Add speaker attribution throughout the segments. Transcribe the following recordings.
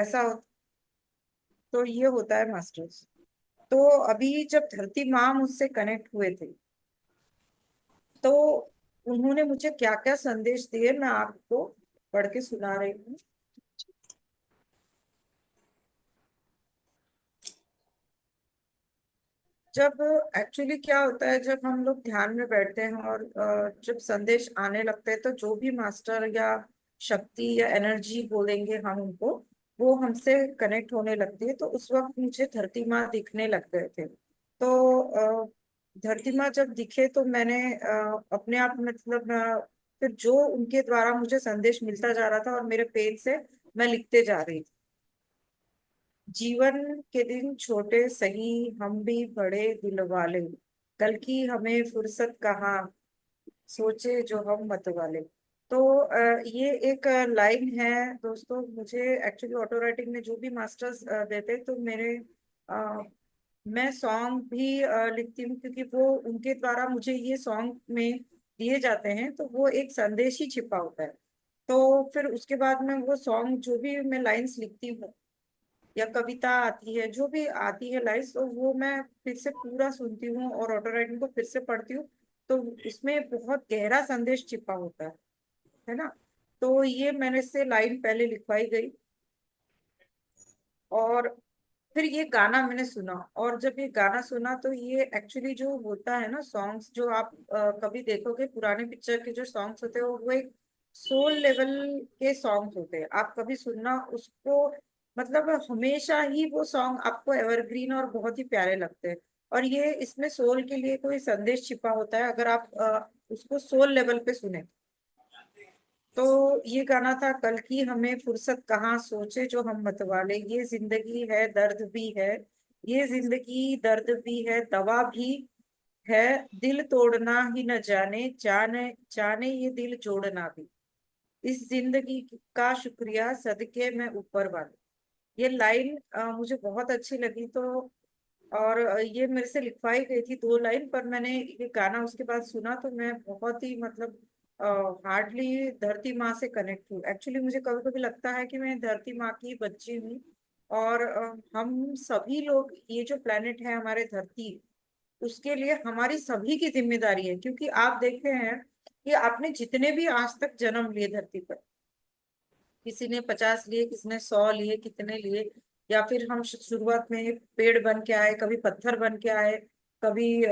Speaker 1: ऐसा तो ये होता है मास्टर्स। तो अभी जब धरती माँ मुझसे कनेक्ट हुए थे, तो उन्होंने मुझे क्या क्या संदेश दिए, मैं आपको पढ़ के सुना रही हूँ। जब एक्चुअली क्या होता है, जब हम लोग ध्यान में बैठते हैं और जब संदेश आने लगते हैं, तो जो भी मास्टर या शक्ति या एनर्जी बोलेंगे हम उनको, वो हमसे कनेक्ट होने लगती है। तो उस वक्त मुझे धरती माँ दिखने लग गए थे। तो धरती माँ जब दिखे तो मैंने अपने आप मतलब फिर जो उनके द्वारा मुझे संदेश मिलता जा रहा था और मेरे पेज से मैं लिखते जा रही थी। जीवन के दिन छोटे सही, हम भी बड़े दिल वाले, कल की हमें फुर्सत कहाँ, सोचे जो हम मत वाले। तो ये एक लाइन है दोस्तों। मुझे एक्चुअली ऑटो राइटिंग में जो भी मास्टर्स देते, तो मेरे अ, मैं सॉन्ग भी लिखती हूँ, क्योंकि वो उनके द्वारा मुझे ये सॉन्ग में दिए जाते हैं, तो वो एक संदेश ही छिपा होता है। तो फिर उसके बाद में वो सॉन्ग जो भी मैं लाइंस लिखती हूँ या कविता आती है, जो भी आती है लाइन्स, तो वो मैं फिर से पूरा सुनती हूँ और ऑटो राइटिंग को फिर से पढ़ती हूँ। तो उसमें बहुत गहरा संदेश छिपा होता है ना। तो ये मैंने से लाइन पहले लिखवाई गई, और फिर ये गाना मैंने सुना। और जब ये गाना सुना, तो ये एक्चुअली जो होता है ना, सॉन्ग्स जो आप कभी देखोगे पुराने पिक्चर के जो सॉन्ग्स होते हैं, वो एक सोल लेवल के सॉन्ग्स होते हैं। आप कभी सुनना उसको, मतलब हमेशा ही वो सॉन्ग आपको एवरग्रीन और बहुत ही प्यारे लगते हैं। और ये इसमें सोल के लिए कोई संदेश छिपा होता है, अगर आप उसको सोल लेवल पे सुने। तो ये गाना था, कल की हमें फुर्सत कहाँ, सोचे जो हम मतवाले, ये जिंदगी है दर्द भी है, ये जिंदगी दर्द भी है, दवा भी है, दिल तोड़ना ही न जाने, जाने जाने ये दिल जोड़ना भी, इस जिंदगी का शुक्रिया सदके में ऊपर वाले। ये लाइन मुझे बहुत अच्छी लगी। तो और ये मेरे से लिखवाई गई थी 2 लाइन, पर मैंने ये गाना उसके बाद सुना, तो मैं बहुत ही मतलब हार्डली धरती माँ से कनेक्ट हूँ। एक्चुअली मुझे कभी कभी लगता है कि मैं धरती माँ की बच्ची हूँ। और हम सभी लोग, ये जो प्लेनेट है हमारे धरती, उसके लिए हमारी सभी की जिम्मेदारी है। क्योंकि आप देखे हैं कि आपने जितने भी आज तक जन्म लिए धरती पर, किसी ने 50 लिए, किसी ने 100 लिए, कितने लिए, या फिर हम शुरुआत में पेड़ बन के आए, कभी पत्थर बन के आए, कभी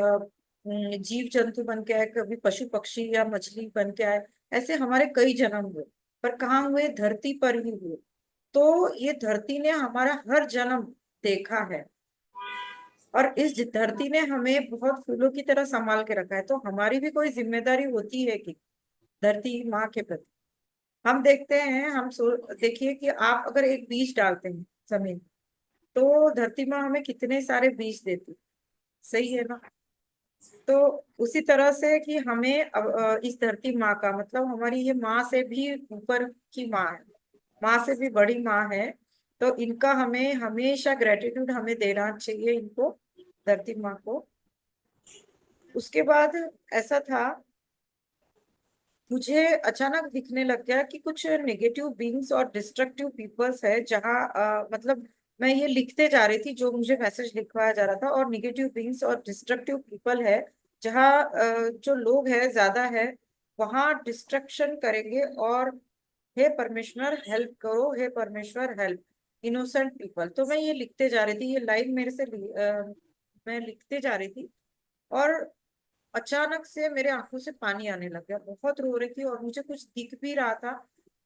Speaker 1: जीव जंतु बन के आए, कभी पशु पक्षी या मछली बन के आए। ऐसे हमारे कई जन्म हुए, पर कहाँ हुए? धरती पर ही हुए। तो ये धरती ने हमारा हर जन्म देखा है, और इस धरती ने हमें बहुत फूलों की तरह संभाल के रखा है। तो हमारी भी कोई जिम्मेदारी होती है कि धरती माँ के प्रति। हम देखते हैं, देखिए कि आप अगर एक बीज डालते हैं जमीन, तो धरती माँ हमें कितने सारे बीज देती, सही है ना। तो उसी तरह से कि हमें इस धरती माँ का मतलब, हमारी ये माँ से भी ऊपर की माँ है, माँ से भी बड़ी माँ है। तो इनका हमें हमेशा ग्रेटिट्यूड हमें देना चाहिए इनको, धरती माँ को। उसके बाद ऐसा था, मुझे अचानक दिखने लग गया कि कुछ नेगेटिव बीइंग्स और डिस्ट्रक्टिव पीपल्स है, जहाँ मतलब मैं ये लिखते जा रही थी जो मुझे मैसेज लिखवाया जा रहा था, और नेगेटिव बीइंग्स और डिस्ट्रक्टिव पीपल है, जहाँ जो लोग है ज्यादा है, वहाँ डिस्ट्रक्शन करेंगे। और हे परमेश्वर हेल्प करो, हे परमेश्वर हेल्प इनोसेंट पीपल। तो मैं ये लिखते जा रही थी, ये लाइन मेरे से मैं लिखते जा रही थी, और अचानक से मेरे आंखों से पानी आने लग गया। बहुत रो रही थी और मुझे कुछ दिख भी रहा था।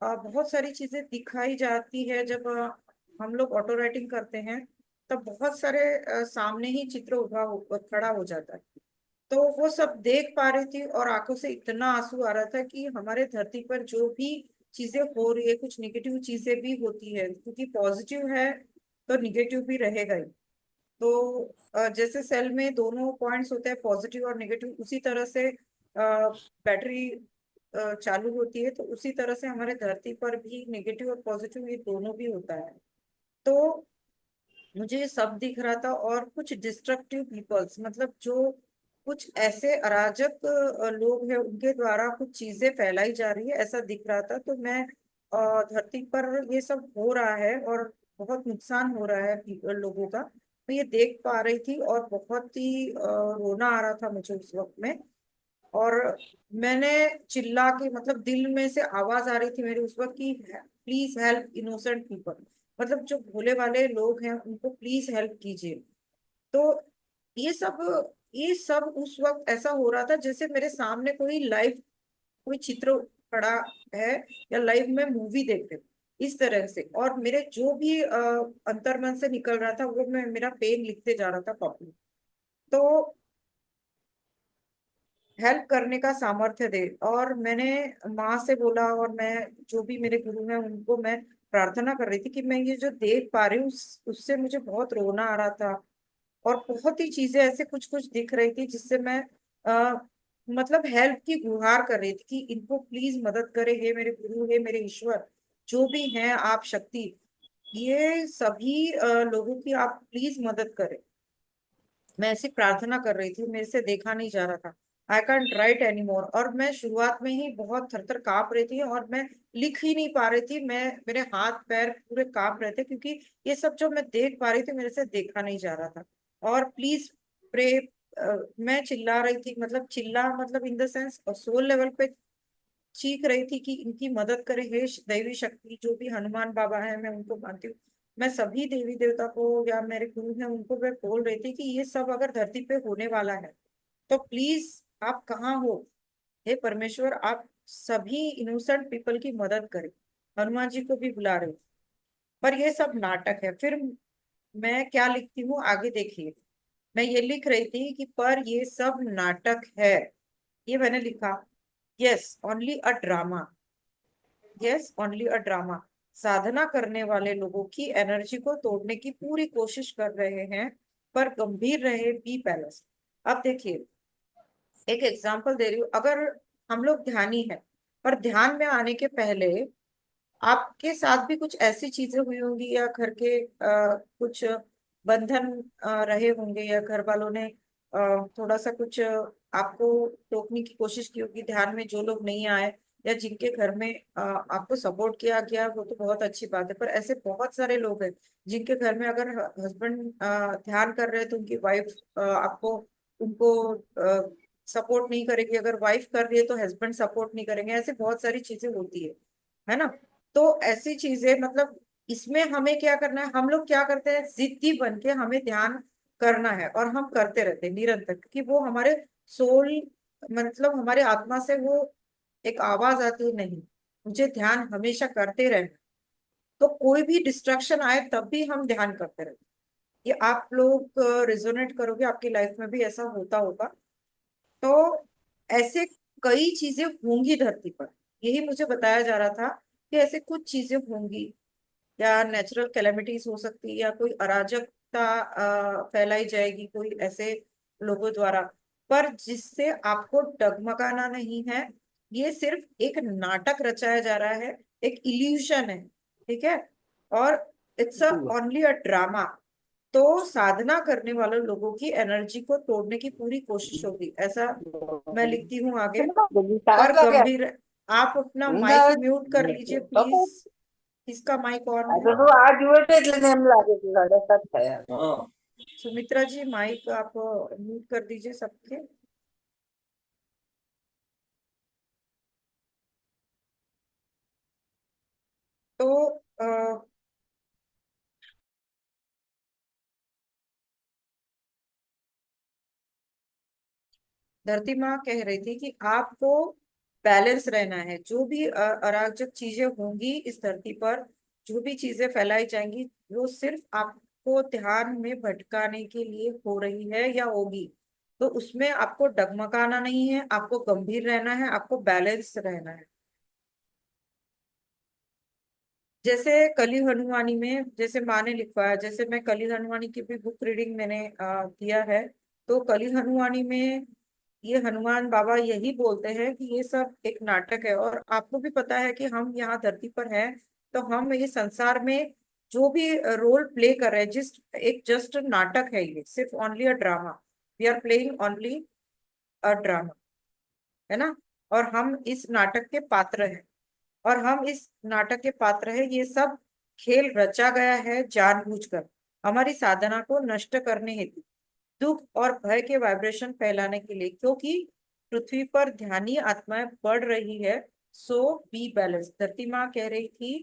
Speaker 1: बहुत सारी चीजें दिखाई जाती है जब हम लोग ऑटो राइटिंग करते हैं, तब बहुत सारे सामने ही चित्र खड़ा हो जाता है। तो वो सब देख पा रही थी, और आंखों से इतना आंसू आ रहा था कि हमारे धरती पर जो भी चीजें हो रही है, कुछ निगेटिव चीजें भी होती है, क्योंकि पॉजिटिव है तो निगेटिव भी रहेगा ही। तो जैसे सेल में दोनों पॉइंट्स होते हैं, पॉजिटिव और नेगेटिव, उसी तरह से बैटरी चालू होती है, तो उसी तरह से हमारे धरती पर भी नेगेटिव और पॉजिटिव ये दोनों भी होता है। तो मुझे ये सब दिख रहा था, और कुछ डिस्ट्रक्टिव पीपल्स मतलब जो कुछ ऐसे अराजक लोग हैं, उनके द्वारा कुछ चीजें फैलाई जा रही है, ऐसा दिख रहा था। तो मैं धरती पर ये सब हो रहा है, और बहुत नुकसान हो रहा है लोगों का, मैं ये देख पा रही थी और बहुत ही रोना आ रहा था मुझे उस वक्त में। और मैंने चिल्ला के, मतलब दिल में से आवाज आ रही थी मेरी उस वक्त की, प्लीज हेल्प इनोसेंट पीपल, मतलब जो भोले वाले लोग हैं उनको प्लीज हेल्प कीजिए। तो ये सब ये सब उस वक्त ऐसा हो रहा था जैसे मेरे सामने कोई लाइव कोई चित्र पड़ा है, या लाइव में मूवी देख रही हूँ इस तरह से। और मेरे जो भी अंतर्मन से निकल रहा था वो मैं मेरा पेन लिखते जा रहा था कॉपी। तो हेल्प करने का सामर्थ्य दे। और मैंने माँ से बोला, और मैं जो भी मेरे गुरु हैं उनको मैं प्रार्थना कर रही थी कि मैं ये जो देख पा रही हूँ उससे मुझे बहुत रोना आ रहा था। और बहुत ही चीजें ऐसे कुछ कुछ दिख रही थी जिससे मैं आ, मतलब हेल्प की गुहार कर रही थी कि इनको प्लीज मदद करे, हे मेरे गुरु, हे मेरे ईश्वर, जो भी हैं आप शक्ति, ये सभी लोगों की आप प्लीज मदद करें। मैं ऐसी प्रार्थना कर रही थी, मेरे से देखा नहीं जा रहा था। I can't right any more. और मैं शुरुआत में ही बहुत थर थर कांप रही थी और मैं लिख ही नहीं पा रही थी। मेरे हाथ पैर पूरे कांप रहे थे क्योंकि ये सब जो मैं देख पा रही थी मेरे से देखा नहीं जा रहा था। और प्लीज प्रे, मैं चिल्ला रही थी, मतलब चिल्ला मतलब in the sense soul level पे चीख रही थी कि इनकी मदद करे, हे दैवी शक्ति, जो भी हनुमान बाबा है मैं उनको मानती हूँ। मैं सभी देवी देवता को या मेरे गुरु हैं उनको मैं बोल रही थी कि ये सब अगर धरती पे होने वाला है तो प्लीज आप कहाँ हो, हे परमेश्वर, आप सभी इनोसेंट पीपल की मदद करें। हनुमान जी को भी बुला रहे हो। पर ये सब नाटक है। फिर मैं क्या लिखती हूँ आगे देखिए। मैं ये लिख रही थी कि पर ये सब नाटक है, ये मैंने लिखा। Yes only a drama, yes only a drama. साधना करने वाले लोगों की एनर्जी को तोड़ने की पूरी कोशिश कर रहे हैं, पर गंभीर रहे, बी पैलेस। अब देखिए, एक एग्जांपल दे रही हूँ। अगर हम लोग ध्यानी है, पर ध्यान में आने के पहले आपके साथ भी कुछ ऐसी चीजें हुई होंगी, या घर के कुछ बंधन रहे होंगे, या घर वालों ने थोड़ा सा कुछ आपको रोकने की कोशिश की होगी। ध्यान में जो लोग नहीं आए या जिनके घर में आपको सपोर्ट किया गया वो तो बहुत अच्छी बात है, पर ऐसे बहुत सारे लोग हैं जिनके घर में अगर हस्बैंड ध्यान कर रहे हैं तो उनकी वाइफ आपको उनको सपोर्ट नहीं करेगी, अगर वाइफ कर रही है तो हस्बैंड सपोर्ट नहीं करेंगे। ऐसे बहुत सारी चीजें होती है ना। तो ऐसी चीजें, मतलब इसमें हमें क्या करना है, हम लोग क्या करते हैं, जिद्दी बन के हमें ध्यान करना है और हम करते रहते हैं निरंतर, क्योंकि वो हमारे सोल, मतलब हमारे आत्मा से वो एक आवाज आती है, नहीं मुझे ध्यान हमेशा करते रहना। तो कोई भी डिस्ट्रक्शन आए तब भी हम ध्यान करते रहते हैं। ये आप लोग रिजोनेट करोगे, आपकी लाइफ में भी ऐसा होता होगा। तो ऐसे कई चीजें होंगी धरती पर, यही मुझे बताया जा रहा था कि ऐसे कुछ चीजें होंगी, या नेचुरल कैलेमिटीज हो सकती है, या कोई अराजकता फैलाई जाएगी कोई ऐसे लोगों द्वारा, पर जिससे आपको डगमगाना नहीं है। ये सिर्फ एक नाटक रचाया जा रहा है, एक इल्यूशन है, ठीक है। और it's a only a drama. तो साधना करने वाले लोगों की एनर्जी को तोड़ने की पूरी कोशिश होगी, ऐसा मैं लिखती हूँ आगे। पर
Speaker 2: Jadi
Speaker 1: गंभीर, आप अपना माइक
Speaker 2: enggak
Speaker 1: म्यूट कर लीजिए
Speaker 2: kamu
Speaker 1: प्लीज। इसका माइक ऑन है।
Speaker 2: ada tuh aju aja dengan lagi tuh ada tat saya.
Speaker 1: Sumitra ji mic आप म्यूट कर दीजिए सबके। तो अ, धरती माँ कह रही थी कि आपको बैलेंस रहना है। जो भी अराजक चीजें होंगी इस धरती पर, जो भी चीजें फैलाई जाएंगी, वो सिर्फ आपको ध्यान में भटकाने के लिए हो रही है या होगी। तो उसमें आपको डगमगाना नहीं है, आपको गंभीर रहना है, आपको बैलेंस रहना है। जैसे कली हनुमानी में, जैसे माँ ने लिखवाया, जैसे मैं कली हनुमानी की भी बुक रीडिंग मैंने किया है। तो कली हनुमानी में ये हनुमान बाबा यही बोलते हैं कि ये सब एक नाटक है। और आपको भी पता है कि हम यहाँ धरती पर हैं, तो हम ये संसार में जो भी रोल प्ले कर रहे हैं, जस्ट नाटक है, ये सिर्फ only a drama. We are playing only a drama, है ना। और हम इस नाटक के पात्र हैं, और हम इस नाटक के पात्र हैं। ये सब खेल रचा गया है जानबूझकर हमारी साधना को नष्ट करने हेतु, दुख और भय के वाइब्रेशन फैलाने के लिए, क्योंकि पृथ्वी पर ध्यानी आत्माएं बढ़ रही है। सो बी बैलेंस। धरती माँ कह रही थी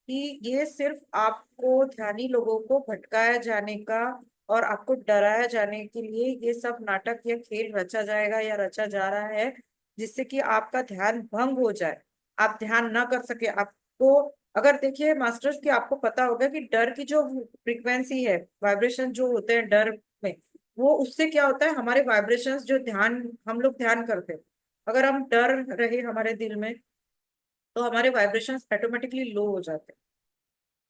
Speaker 1: कि ये सिर्फ आपको ध्यानी लोगों को भटकाया जाने का और आपको डराया जाने के लिए ये सब नाटक या खेल रचा जाएगा या रचा जा रहा है, जिससे कि आपका ध्यान भंग हो जाए, आप ध्यान ना कर सके। आपको अगर देखिए मास्टर्स की, आपको पता होगा कि डर की जो फ्रीक्वेंसी है, वाइब्रेशन जो होते हैं डर में, वो उससे क्या होता है, हमारे वाइब्रेशंस जो ध्यान हम लोग ध्यान करते हैं, अगर हम डर रहे हमारे दिल में, तो हमारे वाइब्रेशंस ऑटोमेटिकली लो हो जाते हैं।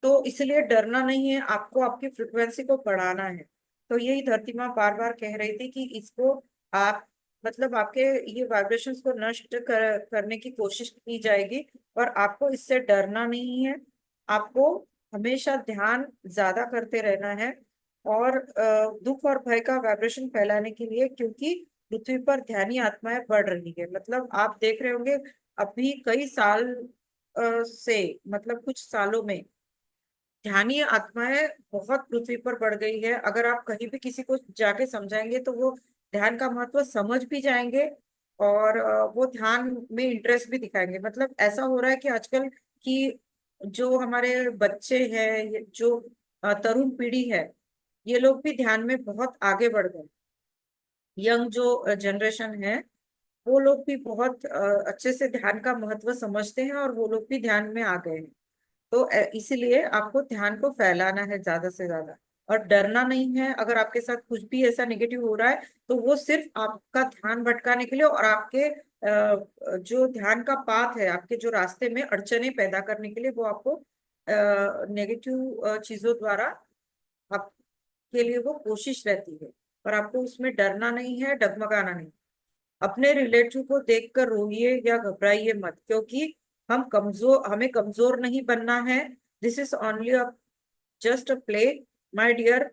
Speaker 1: तो इसलिए डरना नहीं है, आपको आपकी फ्रिक्वेंसी को बढ़ाना है। तो यही धरती माँ बार बार कह रही थी कि इसको आप, मतलब आपके ये वाइब्रेशंस को नष्ट करने की कोशिश की जाएगी, और आपको इससे डरना नहीं है। आपको हमेशा ध्यान ज्यादा करते रहना है, और दुख और भय का वाइब्रेशन फैलाने के लिए, क्योंकि पृथ्वी पर ध्यानी आत्माएं बढ़ रही है। मतलब आप देख रहे होंगे अभी कई साल से, मतलब कुछ सालों में ध्यानी आत्माएं बहुत पृथ्वी पर बढ़ गई है। अगर आप कहीं भी किसी को जाके समझाएंगे तो वो ध्यान का महत्व समझ भी जाएंगे, और वो ध्यान में इंटरेस्ट भी दिखाएंगे। मतलब ऐसा हो रहा है कि आजकल की जो हमारे बच्चे हैं, जो तरुण पीढ़ी है, ये लोग भी ध्यान में बहुत आगे बढ़ गए। यंग जो जनरेशन है, वो लोग भी बहुत अच्छे से ध्यान का महत्व समझते हैं, और वो लोग भी ध्यान में आ गए हैं। तो इसीलिए आपको ध्यान को फैलाना है ज्यादा से ज्यादा, और डरना नहीं है। अगर आपके साथ कुछ भी ऐसा नेगेटिव हो रहा है, तो वो सिर्फ आपका ध्यान भटकाने के लिए, और आपके जो ध्यान का पाथ है, आपके जो रास्ते में अड़चने पैदा करने के लिए, वो आपको नेगेटिव चीजों द्वारा आपके लिए वो कोशिश रहती है। और आपको उसमें डरना नहीं है, डगमगाना नहीं। अपने रिलेटिव को देखकर रोइए या घबराइए मत, क्योंकि हमें कमजोर नहीं बनना है। This is only a just a play, my dear.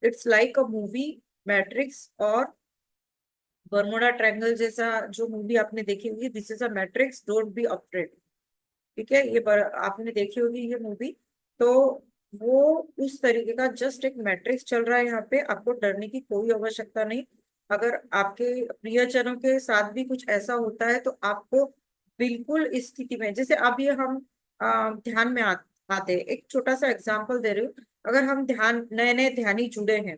Speaker 1: It's like a movie, matrix और बर्मुडा ट्रायंगल जैसा जो मूवी आपने देखी होगी, this is a matrix, don't be afraid. ठीक है, आपने देखी होगी ये मूवी। तो वो उस तरीके का जस्ट एक मैट्रिक्स चल रहा है यहाँ पे, आपको डरने की कोई आवश्यकता नहीं। अगर आपके प्रियजनों के साथ भी कुछ ऐसा होता है, तो आपको बिल्कुल इस स्थिति में, जैसे अभी हम ध्यान में आते हैं, एक छोटा सा एग्जांपल दे रही हूँ। अगर हम ध्यान, नए नए ध्यानी जुड़े हैं,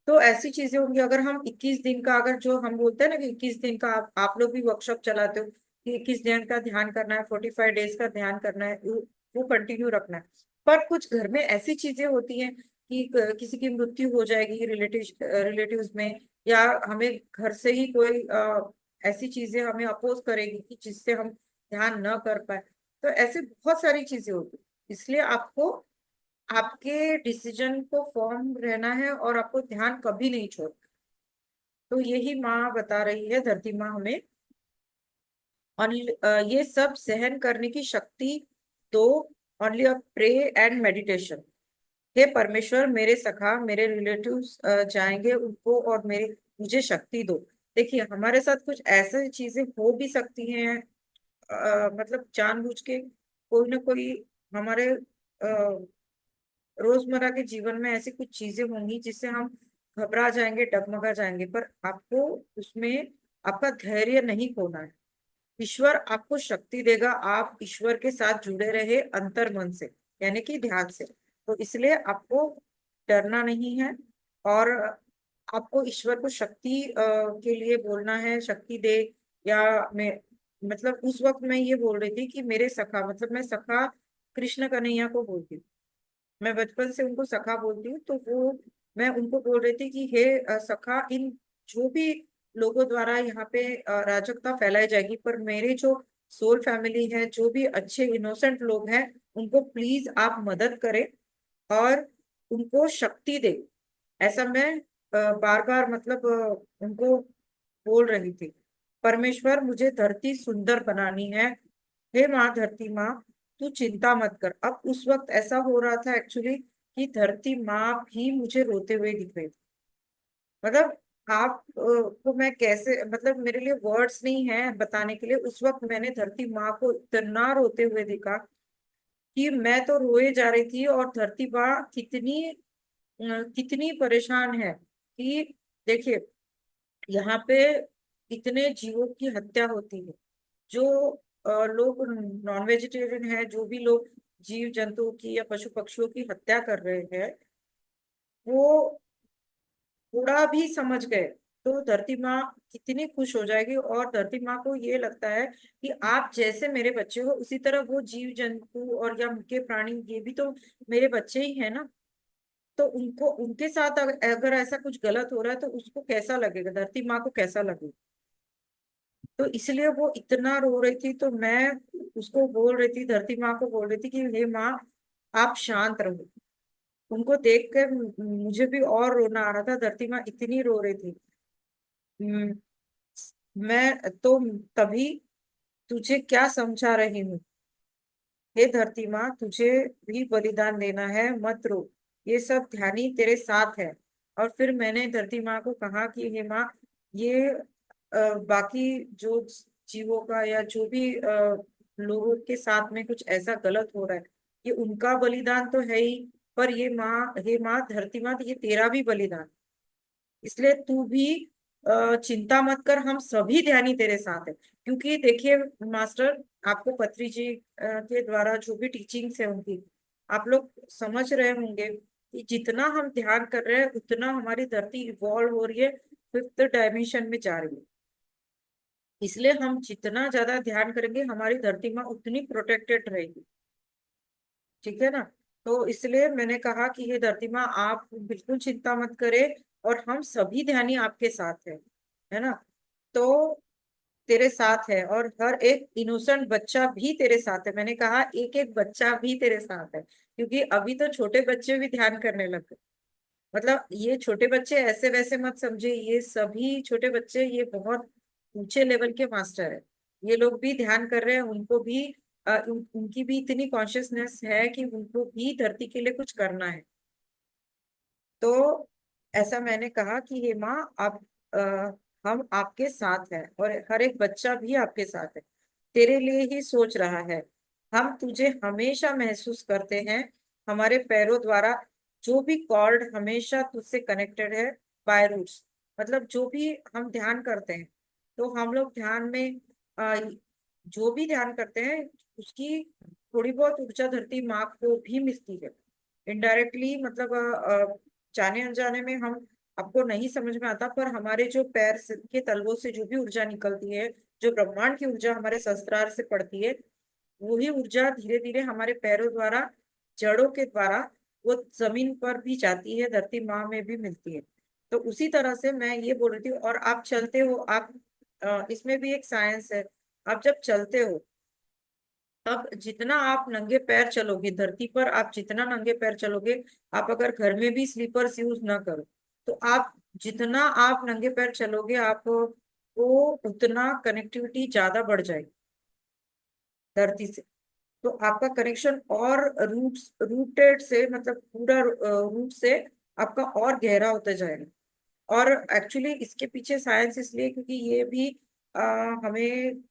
Speaker 1: तो ऐसी चीजें होंगी। अगर हम 21 दिन का, अगर जो हम बोलते हैं ना कि 21 दिन का, आप लोग भी वर्कशॉप चलाते हो कि किस ध्यान का ध्यान करना है, 45 डेज का ध्यान करना है, वो कंटिन्यू रखना है। पर कुछ घर में ऐसी चीजें होती हैं कि किसी की मृत्यु हो जाएगी रिलेटिव्स में, या हमें घर से ही कोई ऐसी चीजें हमें अपोज करेगी कि जिससे हम ध्यान न कर पाए। तो ऐसे बहुत सारी चीजें होती हैं। इसलिए आपको आपके डिसीजन को फॉर्म रहना है, और आपको ध्यान कभी नहीं छोड़ना। तो यही माँ बता रही है, धरती माँ हमें। और ये सब सहन करने की शक्ति दो, only a pray and meditation. हे परमेश्वर, मेरे सखा, मेरे रिलेटिव्स जाएंगे उनको, और मेरे मुझे शक्ति दो। देखिए हमारे साथ कुछ ऐसे चीजें हो भी सकती हैं, मतलब जानबूझ के कोई ना कोई हमारे रोजमर्रा के जीवन में ऐसी कुछ चीजें होंगी जिससे हम घबरा जाएंगे, डगमगा जाएंगे। पर आपको उसमें आपका धैर्य नहीं खोना है। ईश्वर आपको शक्ति देगा, आप ईश्वर के साथ जुड़े रहे अंतर मन से, यानी कि ध्यान से। तो इसलिए आपको डरना नहीं है, और आपको ईश्वर को शक्ति के लिए बोलना है, शक्ति दे। या मैं, मतलब उस वक्त मैं ये बोल रही थी कि मेरे सखा, मतलब मैं सखा कृष्ण कन्हैया को बोलती हूँ। मैं बचपन से उनको सखा बोलती हूँ, तो वो मैं उनको बोल रही थी कि हे सखा, इन जो भी लोगों द्वारा यहाँ पे अराजकता फैलाई जाएगी, पर मेरे जो सोल फैमिली है, जो भी अच्छे इनोसेंट लोग हैं, उनको प्लीज आप मदद करें, और उनको शक्ति दे। ऐसा मैं बार बार, मतलब उनको बोल रही थी। परमेश्वर, मुझे धरती सुंदर बनानी है। हे माँ धरती माँ, तू चिंता मत कर। अब उस वक्त ऐसा हो रहा था एक्चुअली कि धरती माँ भी मुझे रोते हुए दिख रही थी। मतलब आप को मैं कैसे, मतलब मेरे लिए वर्ड्स नहीं है बताने के लिए। उस वक्त मैंने धरती माँ को इतना रोते हुए देखा कि मैं तो रोए जा रही थी और धरती माँ कितनी परेशान है कि देखिए यहाँ पे इतने जीवों की हत्या होती है। जो लोग नॉन वेजिटेरियन है, जो भी लोग जीव जंतु की या पशु पक्षियों की हत्या कर रहे हैं, वो थोड़ा भी समझ गए तो धरती माँ कितनी खुश हो जाएगी। और धरती माँ को ये लगता है कि आप जैसे मेरे बच्चे हो उसी तरह वो जीव जंतु और या उनके प्राणी ये भी तो मेरे बच्चे ही है ना। तो उनको उनके साथ अगर ऐसा कुछ गलत हो रहा है तो उसको कैसा लगेगा, धरती माँ को कैसा लगेगा। तो इसलिए वो इतना रो रही थी। तो मैं उसको बोल रही थी, धरती माँ को बोल रही थी कि हे माँ आप शांत रहो। उनको देख कर मुझे भी और रोना आ रहा था, धरती माँ इतनी रो रही थी। हम्म, मैं तो तभी तुझे क्या समझा रही हूँ, हे धरती माँ तुझे भी बलिदान देना है, मत रो, ये सब ध्यानी तेरे साथ है। और फिर मैंने धरती माँ को कहा कि हे माँ ये बाकी जो जीवों का या जो भी लोगों के साथ में कुछ ऐसा गलत हो रहा है, ये उनका बलिदान तो है ही, पर ये माँ, हे माँ धरती माँ ये तेरा भी बलिदान, इसलिए तू भी चिंता मत कर, हम सभी ध्यानी तेरे साथ है। क्योंकि देखिए मास्टर, आपको पत्री जी के द्वारा जो भी टीचिंग्स है उनकी, आप लोग समझ रहे होंगे कि जितना हम ध्यान कर रहे हैं उतना हमारी धरती इवॉल्व हो रही है, फिफ्थ डायमेंशन में जा रही है। इसलिए हम जितना ज्यादा ध्यान करेंगे हमारी धरती माँ उतनी प्रोटेक्टेड रहेगी। ठीक है ना। तो इसलिए मैंने कहा कि ये धरती माँ आप बिल्कुल चिंता मत करें, और हम सभी ध्यानी आपके साथ है ना। तो तेरे साथ है, और हर एक इनोसेंट बच्चा भी तेरे साथ है। मैंने कहा एक एक बच्चा भी तेरे साथ है, क्योंकि अभी तो छोटे बच्चे भी ध्यान करने लग गए। मतलब ये छोटे बच्चे ऐसे वैसे मत समझे, ये सभी छोटे बच्चे ये बहुत ऊंचे लेवल के मास्टर है। ये लोग भी ध्यान कर रहे हैं, उनको भी उनकी भी इतनी कॉन्शियसनेस है कि उनको भी धरती के लिए कुछ करना है। तो ऐसा मैंने कहा कि हे माँ आप हम आपके साथ हैं, और हर एक बच्चा भी आपके साथ है, तेरे लिए ही सोच रहा है। हम तुझे हमेशा महसूस करते हैं, हमारे पैरों द्वारा जो भी कॉर्ड हमेशा तुझसे कनेक्टेड है, बाय रूट्स। मतलब जो भी हम ध्यान करते हैं, तो हम लोग ध्यान में जो भी ध्यान करते हैं उसकी थोड़ी बहुत ऊर्जा धरती माँ को भी मिलती है इनडायरेक्टली। मतलब जाने अनजाने में हम आपको नहीं समझ में आता, पर हमारे जो के तलवों से जो भी ऊर्जा निकलती है, जो ब्रह्मांड की ऊर्जा हमारे शस्त्रार से पड़ती है, वही ऊर्जा धीरे धीरे हमारे पैरों द्वारा, जड़ों के द्वारा वो जमीन पर भी जाती है, धरती माँ में भी मिलती है। तो उसी तरह से मैं ये बोल रही थी। और आप चलते हो, आप इसमें भी एक साइंस है। आप जब चलते हो, अब जितना आप नंगे पैर चलोगे धरती पर, आप जितना नंगे पैर चलोगे, आप अगर घर में भी स्लीपर्स यूज ना करो, तो आप जितना आप नंगे पैर चलोगे आप वो उतना कनेक्टिविटी ज्यादा बढ़ जाएगी धरती से। तो आपका कनेक्शन और रूटेड से, मतलब पूरा रूट से आपका और गहरा होता जाएगा। और एक्चुअली इसके पीछे साइंस इसलिए क्योंकि ये भी आ, हमें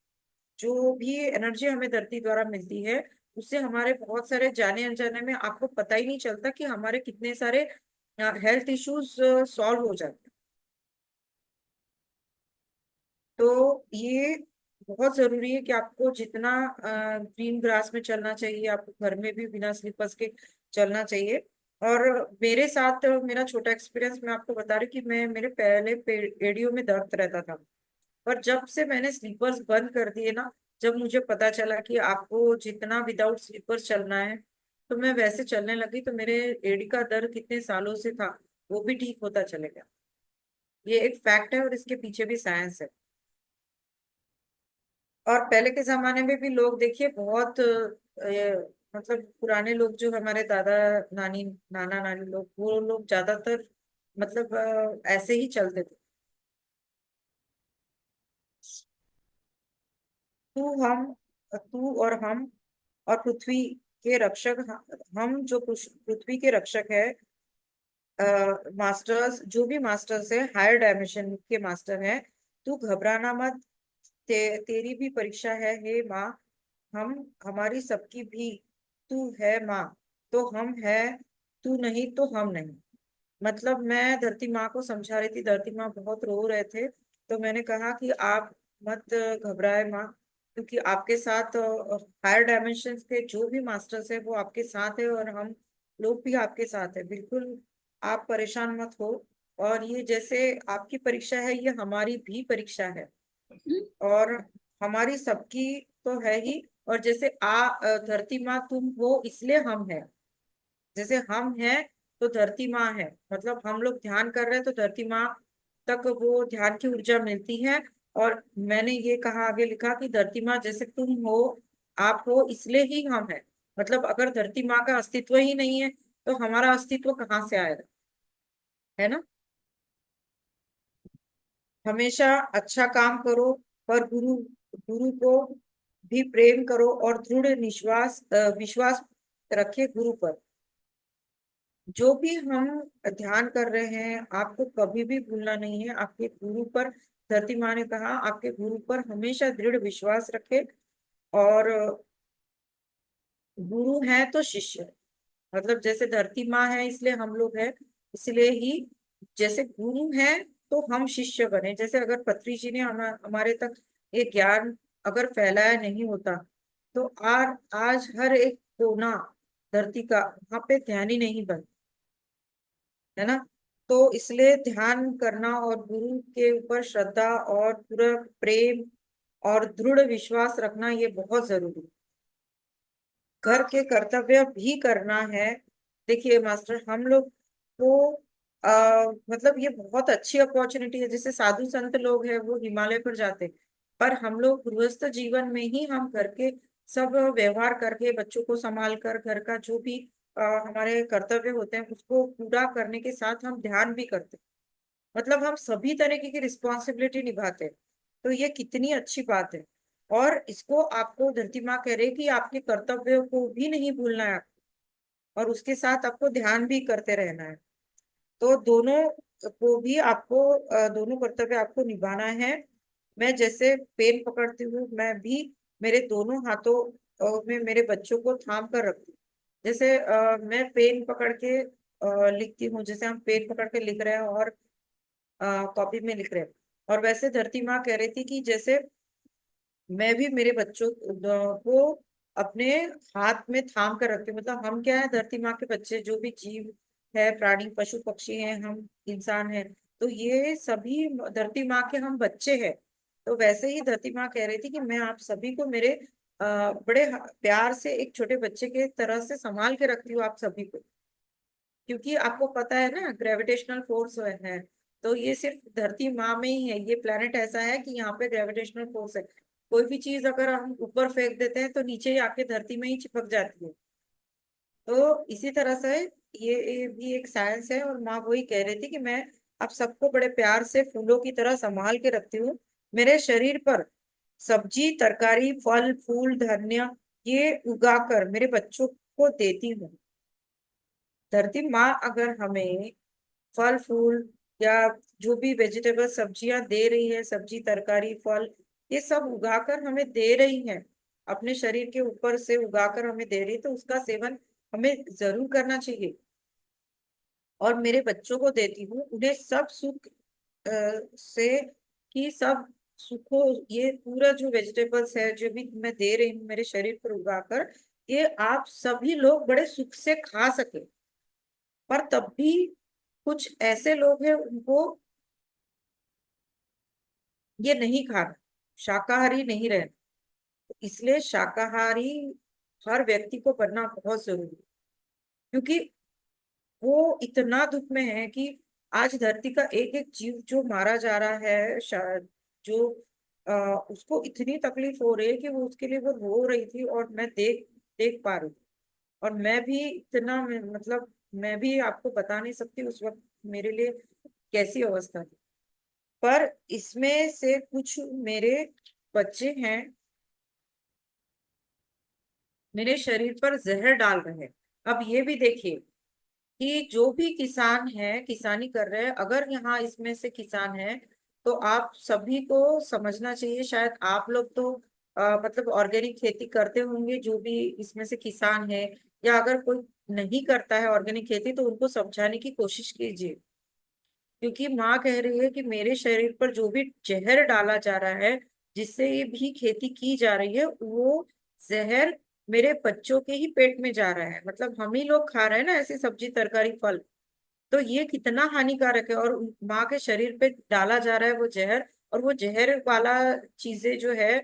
Speaker 1: जो भी एनर्जी हमें धरती द्वारा मिलती है, उससे हमारे बहुत सारे जाने अनजाने में आपको पता ही नहीं चलता कि हमारे कितने सारे हेल्थ इश्यूज सॉल्व हो जाते हैं। तो ये बहुत जरूरी है कि आपको जितना ग्रीन ग्रास में चलना चाहिए, आपको घर में भी बिना स्लीपर्स के चलना चाहिए। और मेरे साथ मेरा छोटा एक्सपीरियंस मैं आपको बता रही कि मैं मेरे पहले एड़ियों में दर्द रहता था, पर जब से मैंने स्लीपर्स बंद कर दिए ना, जब मुझे पता चला कि आपको जितना विदाउट स्लीपर्स चलना है, तो मैं वैसे चलने लगी, तो मेरे एड़ी का दर्द कितने सालों से था वो भी ठीक होता चले गया। ये एक फैक्ट है और इसके पीछे भी साइंस है। और पहले के जमाने में भी लोग देखिए बहुत मतलब पुराने लोग जो हमारे दादा नानी, नाना नानी लोग, वो लोग ज्यादातर मतलब ऐसे ही चलते थे। तू और हम और पृथ्वी के रक्षक, हम जो पृथ्वी के रक्षक है, मास्टर्स जो भी मास्टर्स है, हायर डायमेंशन के मास्टर हैं, तू घबराना मत। तेरी भी परीक्षा है हे माँ, हम हमारी सबकी भी तू है माँ तो हम है, तू नहीं तो हम नहीं। मतलब मैं धरती माँ को समझा रही थी, धरती माँ बहुत रो रहे थे, तो मैंने कहा कि आप मत घबराए माँ, क्योंकि आपके साथ हायर डायमेंशन के जो भी मास्टर्स है वो आपके साथ है, और हम लोग भी आपके साथ है, बिल्कुल आप परेशान मत हो। और ये जैसे आपकी परीक्षा है, ये हमारी भी परीक्षा है, और हमारी सबकी तो है ही। और जैसे धरती माँ तुम हो इसलिए हम है, जैसे हम हैं तो धरती माँ है, मतलब हम लोग ध्यान कर रहे हैं तो धरती माँ तक वो ध्यान की ऊर्जा मिलती है। और मैंने ये कहा, आगे लिखा कि धरती माँ जैसे तुम हो, आप हो इसलिए ही हम है। मतलब अगर धरती माँ का अस्तित्व ही नहीं है तो हमारा अस्तित्व कहाँ से आएगा, है ना। हमेशा अच्छा काम करो, पर गुरु गुरु को भी प्रेम करो, और दृढ़ विश्वास रखे गुरु पर। जो भी हम ध्यान कर रहे हैं आपको कभी भी भूलना नहीं है आपके गुरु पर। धरती माँ ने कहा आपके गुरु पर हमेशा दृढ़ विश्वास रखे, और गुरु है तो शिष्य, मतलब जैसे धरती माँ है इसलिए हम लोग हैं, इसलिए ही जैसे गुरु है तो हम शिष्य बने। जैसे अगर पत्री जी ने हमारे तक ये ज्ञान अगर फैलाया नहीं होता तो आज हर एक कोना धरती का वहां पे ध्यान ही नहीं बन, है ना। तो इसलिए ध्यान करना और गुरु के ऊपर श्रद्धा और पूरा प्रेम और दृढ़ विश्वास रखना ये बहुत जरूरी है। घर के कर्तव्य भी करना है। देखिए मास्टर, हम लोग को मतलब ये बहुत अच्छी अपॉर्चुनिटी है, जैसे साधु संत लोग हैं वो हिमालय पर जाते, पर हम लोग गृहस्थ जीवन में ही हम घर के सब व्यवहार करके बच्चों को संभाल कर घर का जो भी हमारे कर्तव्य होते हैं उसको पूरा करने के साथ हम ध्यान भी करते हैं। मतलब हम सभी तरीके की रिस्पॉन्सिबिलिटी निभाते हैं, तो ये कितनी अच्छी बात है। और इसको आपको धरती माँ कह रही है कि आपके कर्तव्यों को भी नहीं भूलना है, और उसके साथ आपको ध्यान भी करते रहना है। तो दोनों को भी आपको दोनों कर्तव्य आपको निभाना है। मैं जैसे पेन पकड़ती हूँ, मैं भी मेरे दोनों हाथों में मेरे बच्चों को थाम कर रखती हूँ। जैसे मैं पेन पकड़ के लिखती हूँ, जैसे हम पेन पकड़ के लिख रहे हैं और कॉपी में लिख रहे हैं। और वैसे धरती माँ कह रही थी कि जैसे मैं भी मेरे बच्चों को अपने हाथ में थाम कर रखती हूँ। मतलब हम क्या है, धरती माँ के बच्चे, जो भी जीव है, प्राणी पशु पक्षी हैं, हम इंसान हैं, तो ये सभी धरती माँ के हम बच्चे हैं। तो वैसे ही धरती माँ कह रही थी कि मैं आप सभी को मेरे बड़े प्यार से एक छोटे बच्चे के तरह से संभाल के रखती हूँ आप सभी को। क्योंकि आपको पता है ना ग्रेविटेशनल फोर्स है, तो ये सिर्फ धरती माँ में ही है, ये प्लेनेट ऐसा है कि यहाँ पे ग्रेविटेशनल फोर्स है। कोई भी चीज अगर हम ऊपर फेंक देते हैं तो नीचे ही आके धरती में ही चिपक जाती है। तो इसी तरह से ये भी एक साइंस है, और माँ वही कह रही थी कि मैं आप सबको बड़े प्यार से फूलों की तरह संभाल के रखती हूँ। मेरे शरीर पर सब्जी तरकारी फल फूल धन्य ये उगाकर मेरे बच्चों को देती हूँ। धरती माँ अगर हमें फल फूल या जो भी वेजिटेबल सब्जियां दे रही है, सब्जी तरकारी फल, ये सब उगाकर हमें दे रही है, अपने शरीर के ऊपर से उगाकर हमें दे रही है, तो उसका सेवन हमें जरूर करना चाहिए। और मेरे बच्चों को देती हूँ, उन्हें सब सुख से कि सब सुखो, ये पूरा जो वेजिटेबल्स है जो भी मैं दे रही हूँ मेरे शरीर पर उगाकर, ये आप सभी लोग बड़े सुख से खा सके। पर तब भी कुछ ऐसे लोग हैं उनको ये नहीं खाना, शाकाहारी नहीं रहना, तो इसलिए शाकाहारी हर व्यक्ति को बनना बहुत जरूरी है। क्योंकि वो इतना दुख में है कि आज धरती का एक एक जीव जो मारा जा रहा है, जो उसको इतनी तकलीफ हो रही है कि वो उसके लिए वो रो रही थी, और मैं देख देख पा रही हूँ। और मैं भी इतना मतलब मैं भी आपको बता नहीं सकती उस वक्त मेरे लिए कैसी अवस्था थी। पर इसमें से कुछ मेरे बच्चे हैं, मेरे शरीर पर जहर डाल रहे हैं। अब ये भी देखिए कि जो भी किसान है किसानी कर रहे हैं, अगर यहाँ इसमें से किसान है तो आप सभी को समझना चाहिए। शायद आप लोग तो मतलब ऑर्गेनिक खेती करते होंगे जो भी इसमें से किसान है, या अगर कोई नहीं करता है ऑर्गेनिक खेती तो उनको समझाने की कोशिश कीजिए। क्योंकि माँ कह रही है कि मेरे शरीर पर जो भी जहर डाला जा रहा है, जिससे ये भी खेती की जा रही है, वो जहर मेरे बच्चों के ही पेट में जा रहा है। मतलब हम ही लोग खा रहे हैं ना ऐसी सब्जी तरकारी फल। तो ये कितना हानिकारक है, और माँ के शरीर पे डाला जा रहा है वो जहर। और वो जहर वाला चीजें जो है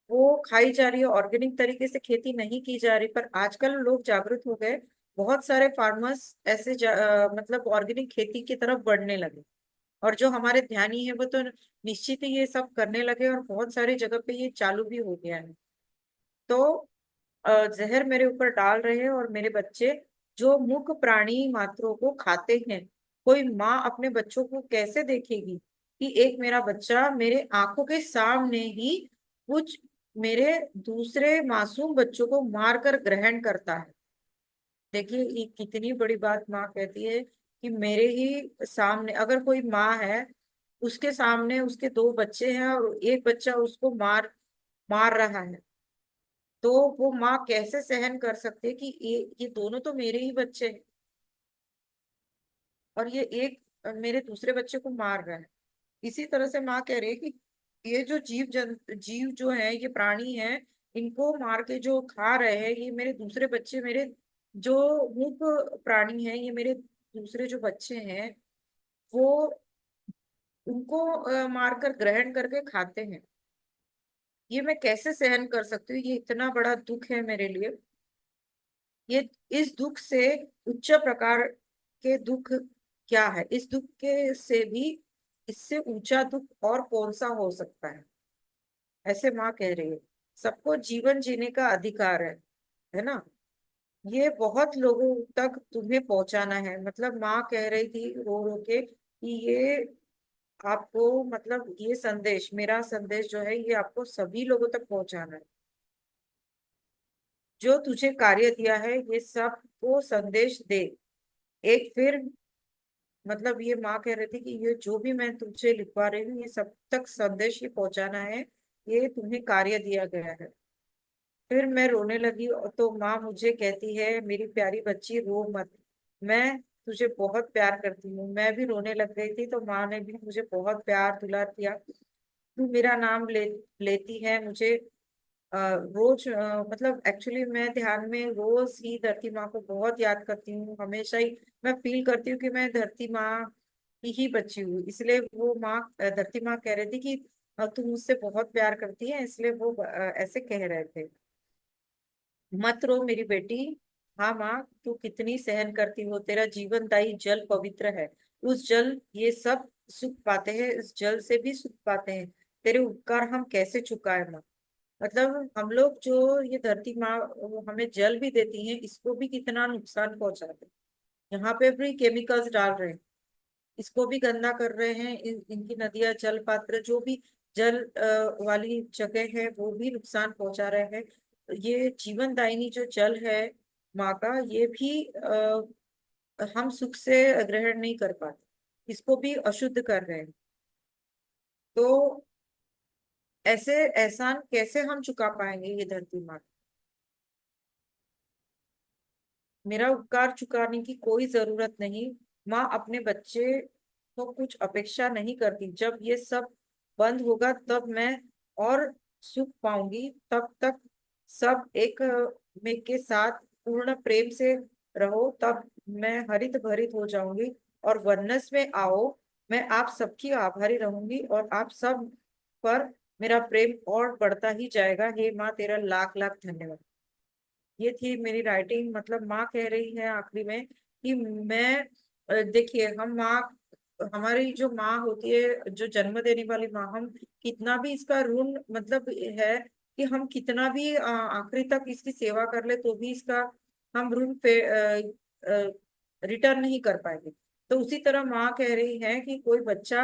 Speaker 1: वो खाई जा रही है, ऑर्गेनिक तरीके से खेती नहीं की जा रही। पर आजकल लोग जागरूक हो गए, बहुत सारे फार्मर्स ऐसे मतलब ऑर्गेनिक खेती की तरफ बढ़ने लगे। और जो हमारे ध्यानी है वो तो निश्चित ही ये सब करने लगे, और बहुत सारी जगह पे ये चालू भी हो गया है। तो जहर मेरे ऊपर डाल रहे हैं, और मेरे बच्चे जो मूक प्राणी मात्रों को खाते हैं, कोई माँ अपने बच्चों को कैसे देखेगी कि एक मेरा बच्चा मेरे आंखों के सामने ही कुछ मेरे दूसरे मासूम बच्चों को मारकर ग्रहण करता है। देखिए ये कितनी बड़ी बात माँ कहती है कि मेरे ही सामने अगर कोई माँ है, उसके सामने उसके दो बच्चे हैं और एक बच्चा उसको मार मार रहा है, तो वो माँ कैसे सहन कर सकती है कि ये दोनों तो मेरे ही बच्चे हैं, और ये एक मेरे दूसरे बच्चे को मार रहा है। इसी तरह से माँ कह रही है कि ये जो जीव जो है, ये प्राणी है, इनको मार के जो खा रहे हैं, ये मेरे दूसरे बच्चे, मेरे जो मूक प्राणी हैं, ये मेरे दूसरे जो बच्चे हैं, वो उनको मारकर ग्रहण करके खाते हैं। ये मैं कैसे सहन कर सकती हूँ, ये इतना बड़ा दुख है मेरे लिए। ये इस दुख से उच्च प्रकार के दुख क्या है, इस दुख के से भी इससे ऊंचा दुख और कौन सा हो सकता है। ऐसे माँ कह रही है। सबको जीवन जीने का अधिकार है ना। ये बहुत लोगों तक तुम्हें पहुंचाना है। मतलब माँ कह रही थी रो रो के कि ये आपको, मतलब ये संदेश, मेरा संदेश जो है, ये आपको सभी लोगों तक पहुंचाना है। जो तुझे कार्य दिया है ये सब को संदेश दे। एक फिर, मतलब ये माँ कह रही थी कि ये जो भी मैं तुझे लिखवा रही हूँ, ये सब तक संदेश ये पहुंचाना है, ये तुम्हें कार्य दिया गया है। फिर मैं रोने लगी, और तो माँ मुझे कहती है, मेरी प्यारी बच्ची रो मत, मैं तुझे बहुत प्यार करती हूँ। मैं भी रोने लग गई थी, तो माँ ने भी मुझे बहुत प्यार दुलार किया। तू मेरा नाम लेती है मुझे रोज, मतलब एक्चुअली मैं ध्यान में रोज ही धरती माँ को बहुत याद करती हूँ। हमेशा ही मैं फील करती हूँ कि मैं धरती माँ की ही बच्ची हूँ। इसलिए वो माँ, धरती माँ कह रही थी कि तू मुझसे बहुत प्यार करती है, इसलिए वो ऐसे कह रहे थे। मत रो मेरी बेटी। हाँ माँ, तू कितनी सहन करती हो, तेरा जीवनदायी जल पवित्र है। उस जल ये सब सुख पाते हैं, इस जल से भी सुख पाते हैं। तेरे उपकार हम कैसे चुकाए माँ। मतलब हम लोग जो ये धरती माँ वो हमें जल भी देती है, इसको भी कितना नुकसान पहुंचाते हैं। यहाँ पे भी केमिकल्स डाल रहे हैं, इसको भी गंदा कर रहे हैं। इनकी नदियां, जल पात्र जो भी जल वाली जगह है, वो भी नुकसान पहुंचा रहे हैं। ये जीवन दायिनी जो जल है माँ का, ये भी हम सुख से ग्रहण नहीं कर पाते, इसको भी अशुद्ध कर रहे हैं। तो ऐसे एहसान कैसे हम चुका पाएंगे ये धरती माँ। मेरा उपकार चुकाने की कोई जरूरत नहीं। माँ अपने बच्चे को कुछ अपेक्षा नहीं करती। जब ये सब बंद होगा तब मैं और सुख पाऊंगी। तब तक सब एक में के साथ पूर्ण प्रेम से रहो, तब मैं हरित भरित हो जाऊंगी। और वनस में आओ, मैं आप सबकी आभारी रहूंगी, और आप सब पर मेरा प्रेम और बढ़ता ही जाएगा। हे माँ, तेरा लाख लाख धन्यवाद। ये थी मेरी राइटिंग। मतलब माँ कह रही है आखिरी में कि मैं, देखिए हम माँ, हमारी जो माँ होती है, जो जन्म देने वाली माँ, हम कितना भी इसका ऋण, मतलब है कि हम कितना भी आखिरी तक इसकी सेवा कर ले तो भी इसका हम ऋण रिटर्न नहीं कर पाएंगे। तो उसी तरह माँ कह रही है कि कोई बच्चा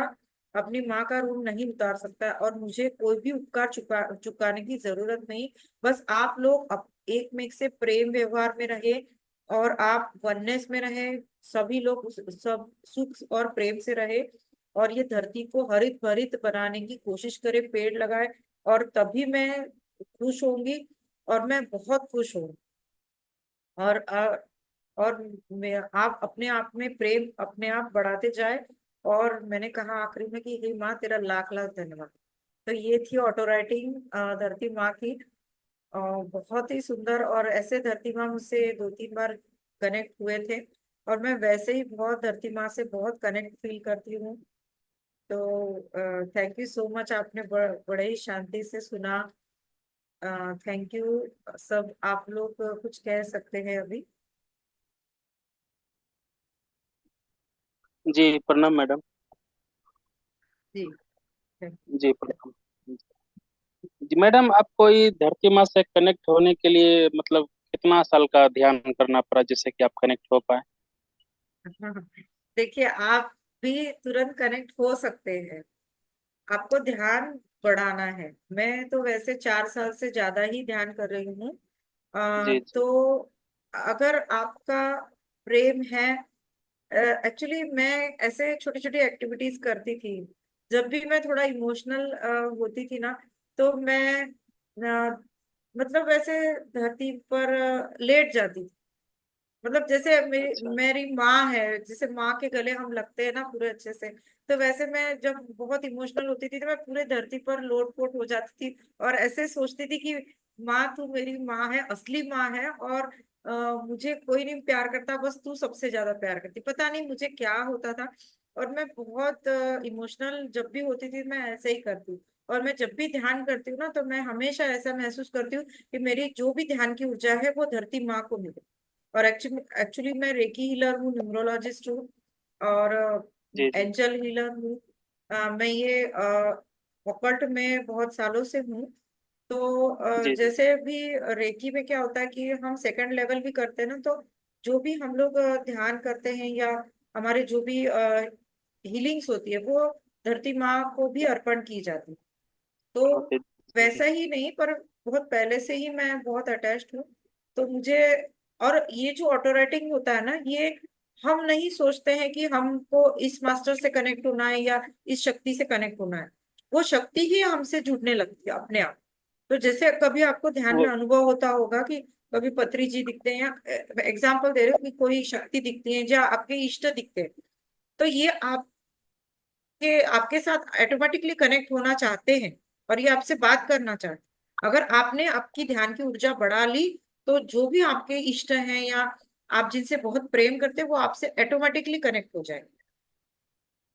Speaker 1: अपनी माँ का ऋण नहीं उतार सकता, और मुझे कोई भी उपकार चुकाने की जरूरत नहीं। बस आप लोग एक में से प्रेम व्यवहार में रहे, और आप वननेस में रहे, सभी लोग सब सुख और प्रेम से रहे, और ये धरती को हरित भरित बनाने की कोशिश करें, पेड़ लगाए। और तभी मैं खुश होंगी और मैं बहुत खुश हूँ। और और आप अपने आप में प्रेम अपने आप बढ़ाते जाए। और मैंने कहा आखिरी में कि हे माँ तेरा लाख लाख धन्यवाद। तो ये थी ऑटो राइटिंग धरती माँ की। बहुत ही सुंदर। और ऐसे धरती माँ मुझसे 2-3 बार कनेक्ट हुए थे। और मैं वैसे ही बहुत धरती माँ से बहुत कनेक्ट फील करती हूँ। तो थैंक यू सो मच, आपने बड़े ही शांति से सुना। Thank you. सब आप लोग कुछ कह सकते हैं अभी?
Speaker 3: जी प्रणाम मैडम।
Speaker 1: जी।
Speaker 3: जी प्रणाम। जी मैडम, आपको ये धरती माँ से कनेक्ट होने के लिए मतलब कितना साल का ध्यान करना पड़ा जिससे कि आप कनेक्ट हो पाए?
Speaker 1: हाँ, देखिए आप भी तुरंत कनेक्ट हो सकते हैं। आपको ध्यान बढ़ाना है। मैं तो वैसे 4 साल से ज्यादा ही ध्यान कर रही हूँ।
Speaker 3: जी जी।
Speaker 1: तो अगर आपका प्रेम है, एक्चुअली मैं ऐसे छोटी छोटी एक्टिविटीज करती थी। जब भी मैं थोड़ा इमोशनल होती थी ना, तो मैं मतलब वैसे धरती पर लेट जाती थी। मतलब जैसे
Speaker 3: अच्छा।
Speaker 1: मेरी माँ है, जैसे माँ के गले हम लगते हैं ना पूरे अच्छे से। तो वैसे मैं जब बहुत इमोशनल होती थी तो मैं पूरे धरती पर लोट पोट हो जाती थी। और ऐसे सोचती थी कि माँ तू मेरी माँ है, असली माँ है। और मुझे कोई नहीं प्यार करता, बस तू सबसे ज्यादा प्यार करती। पता नहीं मुझे क्या होता था। और मैं बहुत इमोशनल जब भी होती थी मैं ऐसे ही करती हूँ। और मैं जब भी ध्यान करती हूँ ना, तो मैं हमेशा ऐसा महसूस करती हूँ कि मेरी जो भी ध्यान की ऊर्जा है वो धरती माँ को मिले। और एक्चुअली एक्चुअली मैं रेकी हीलर हूँ, न्यूमरोलॉजिस्ट हूँ, और
Speaker 3: जी जी।
Speaker 1: एंजल हीलर हूँ। मैं ये ऑकल्ट में बहुत सालों से हूँ। तो
Speaker 3: जी जी।
Speaker 1: जैसे भी रेकी में क्या होता है कि हम सेकंड लेवल भी करते हैं ना, तो जो भी हम लोग ध्यान करते हैं या हमारे जो भी हीलिंग्स होती है वो धरती माँ को भी अर्पण की जाती है। तो
Speaker 3: ओके। जी
Speaker 1: वैसा ही नहीं, पर बहुत पहले से ही मैं बहुत अटैच्ड हूँ। तो मुझे, और ये जो ऑटो राइटिंग होता है ना, ये हम नहीं सोचते हैं कि हमको इस मास्टर से कनेक्ट होना है या इस शक्ति से कनेक्ट होना है। वो शक्ति ही हमसे जुड़ने लगती है अपने आप। तो जैसे कभी आपको ध्यान में
Speaker 3: वो।
Speaker 1: अनुभव होता होगा कि कभी पत्री जी दिखते हैं, या एग्जाम्पल दे रहे हो कि कोई शक्ति दिखती है या आपके इष्ट दिखते हैं, तो ये आपके साथ ऑटोमेटिकली कनेक्ट होना चाहते हैं और ये आपसे बात करना चाहते हैं। अगर आपने आपकी ध्यान की ऊर्जा बढ़ा ली, तो जो भी आपके इष्ट हैं या आप जिनसे बहुत प्रेम करते हैं वो आपसे ऑटोमेटिकली कनेक्ट हो जाएंगे।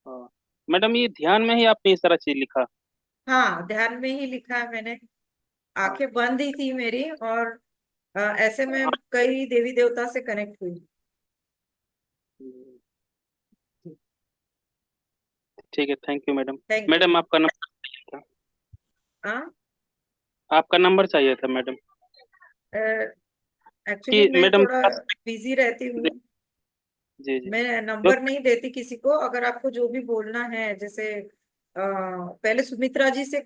Speaker 3: हाँ। मैडम, ये ध्यान में ही आपने ये सारा चीज लिखा?
Speaker 1: हाँ, ध्यान में ही लिखा है मैंने।
Speaker 3: हाँ।
Speaker 1: आंखें बंद ही थी मेरी, और ऐसे में
Speaker 3: हाँ।
Speaker 1: कई देवी देवता से कनेक्ट हुई।
Speaker 3: ठीक है, thank you madam.
Speaker 1: Thank you.
Speaker 3: Madam, आपका नंबर चाहिए था।
Speaker 1: हाँ,
Speaker 3: आपका नंबर चाहिए था मैडम।
Speaker 1: एक्चुअली
Speaker 3: कि
Speaker 1: मैं
Speaker 3: मैडम
Speaker 1: थोड़ा बिजी रहती हूँ।
Speaker 3: जी जी।
Speaker 1: मैं
Speaker 3: तो
Speaker 1: नंबर नहीं देती किसी को। अगर आपको जो भी बोलना है, जैसे पहले सुमित्रा जी से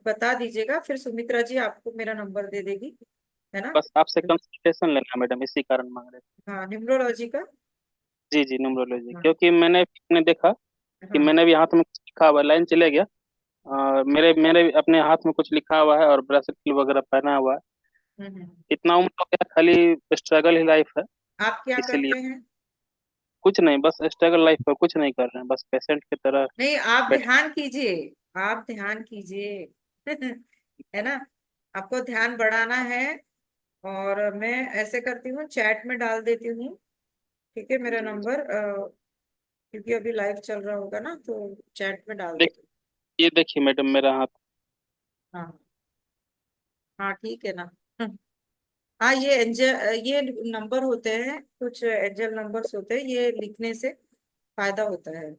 Speaker 1: बता दीजिएगा, फिर सुमित्रा जी आपको मेरा नंबर दे देगी, है ना?
Speaker 3: बस आपसे कंसल्टेशन लेना मैडम, इसी कारण मांग रहे थे।
Speaker 1: हाँ, न्यूमरोलॉजी का।
Speaker 3: जी जी, न्यूमरोलॉजी,
Speaker 1: हाँ,
Speaker 3: क्योंकि मैंने देखा कि
Speaker 1: हाँ।
Speaker 3: मैंने भी हाथ में कुछ लिखा हुआ है, लाइन चले गया। मेरे मेरे भी अपने हाथ में कुछ लिखा हुआ है और ब्रेसलेट वगैरह पहना हुआ है। इतना उम्र हो गया, खाली स्ट्रगल ही लाइफ है।
Speaker 1: आप क्या
Speaker 3: इसीलिए
Speaker 1: करते हैं?
Speaker 3: कुछ नहीं, बस स्ट्रगल लाइफ है, कुछ नहीं कर रहे हैं, बस पेशेंट की तरह
Speaker 1: नहीं, आप
Speaker 3: बैठे।
Speaker 1: ध्यान कीजिए। आप ध्यान कीजिए। है ना? आपको ध्यान बढ़ाना है। और मैं ऐसे करती हूँ, चैट में डाल देती हूँ। ठीक है, मेरा
Speaker 3: जी जी।
Speaker 1: नंबर, क्योंकि अभी लाइव चल रहा होगा ना, तो चैट में डाल
Speaker 3: देख,
Speaker 1: देती
Speaker 3: ये देखिए मैडम मेरा हाथ।
Speaker 1: हूँ। हाँ, हाँ, ठीक है ना। हाँ, ये एंजल, ये नंबर होते हैं, कुछ एंजल नंबर्स होते हैं, ये लिखने से फायदा होता है।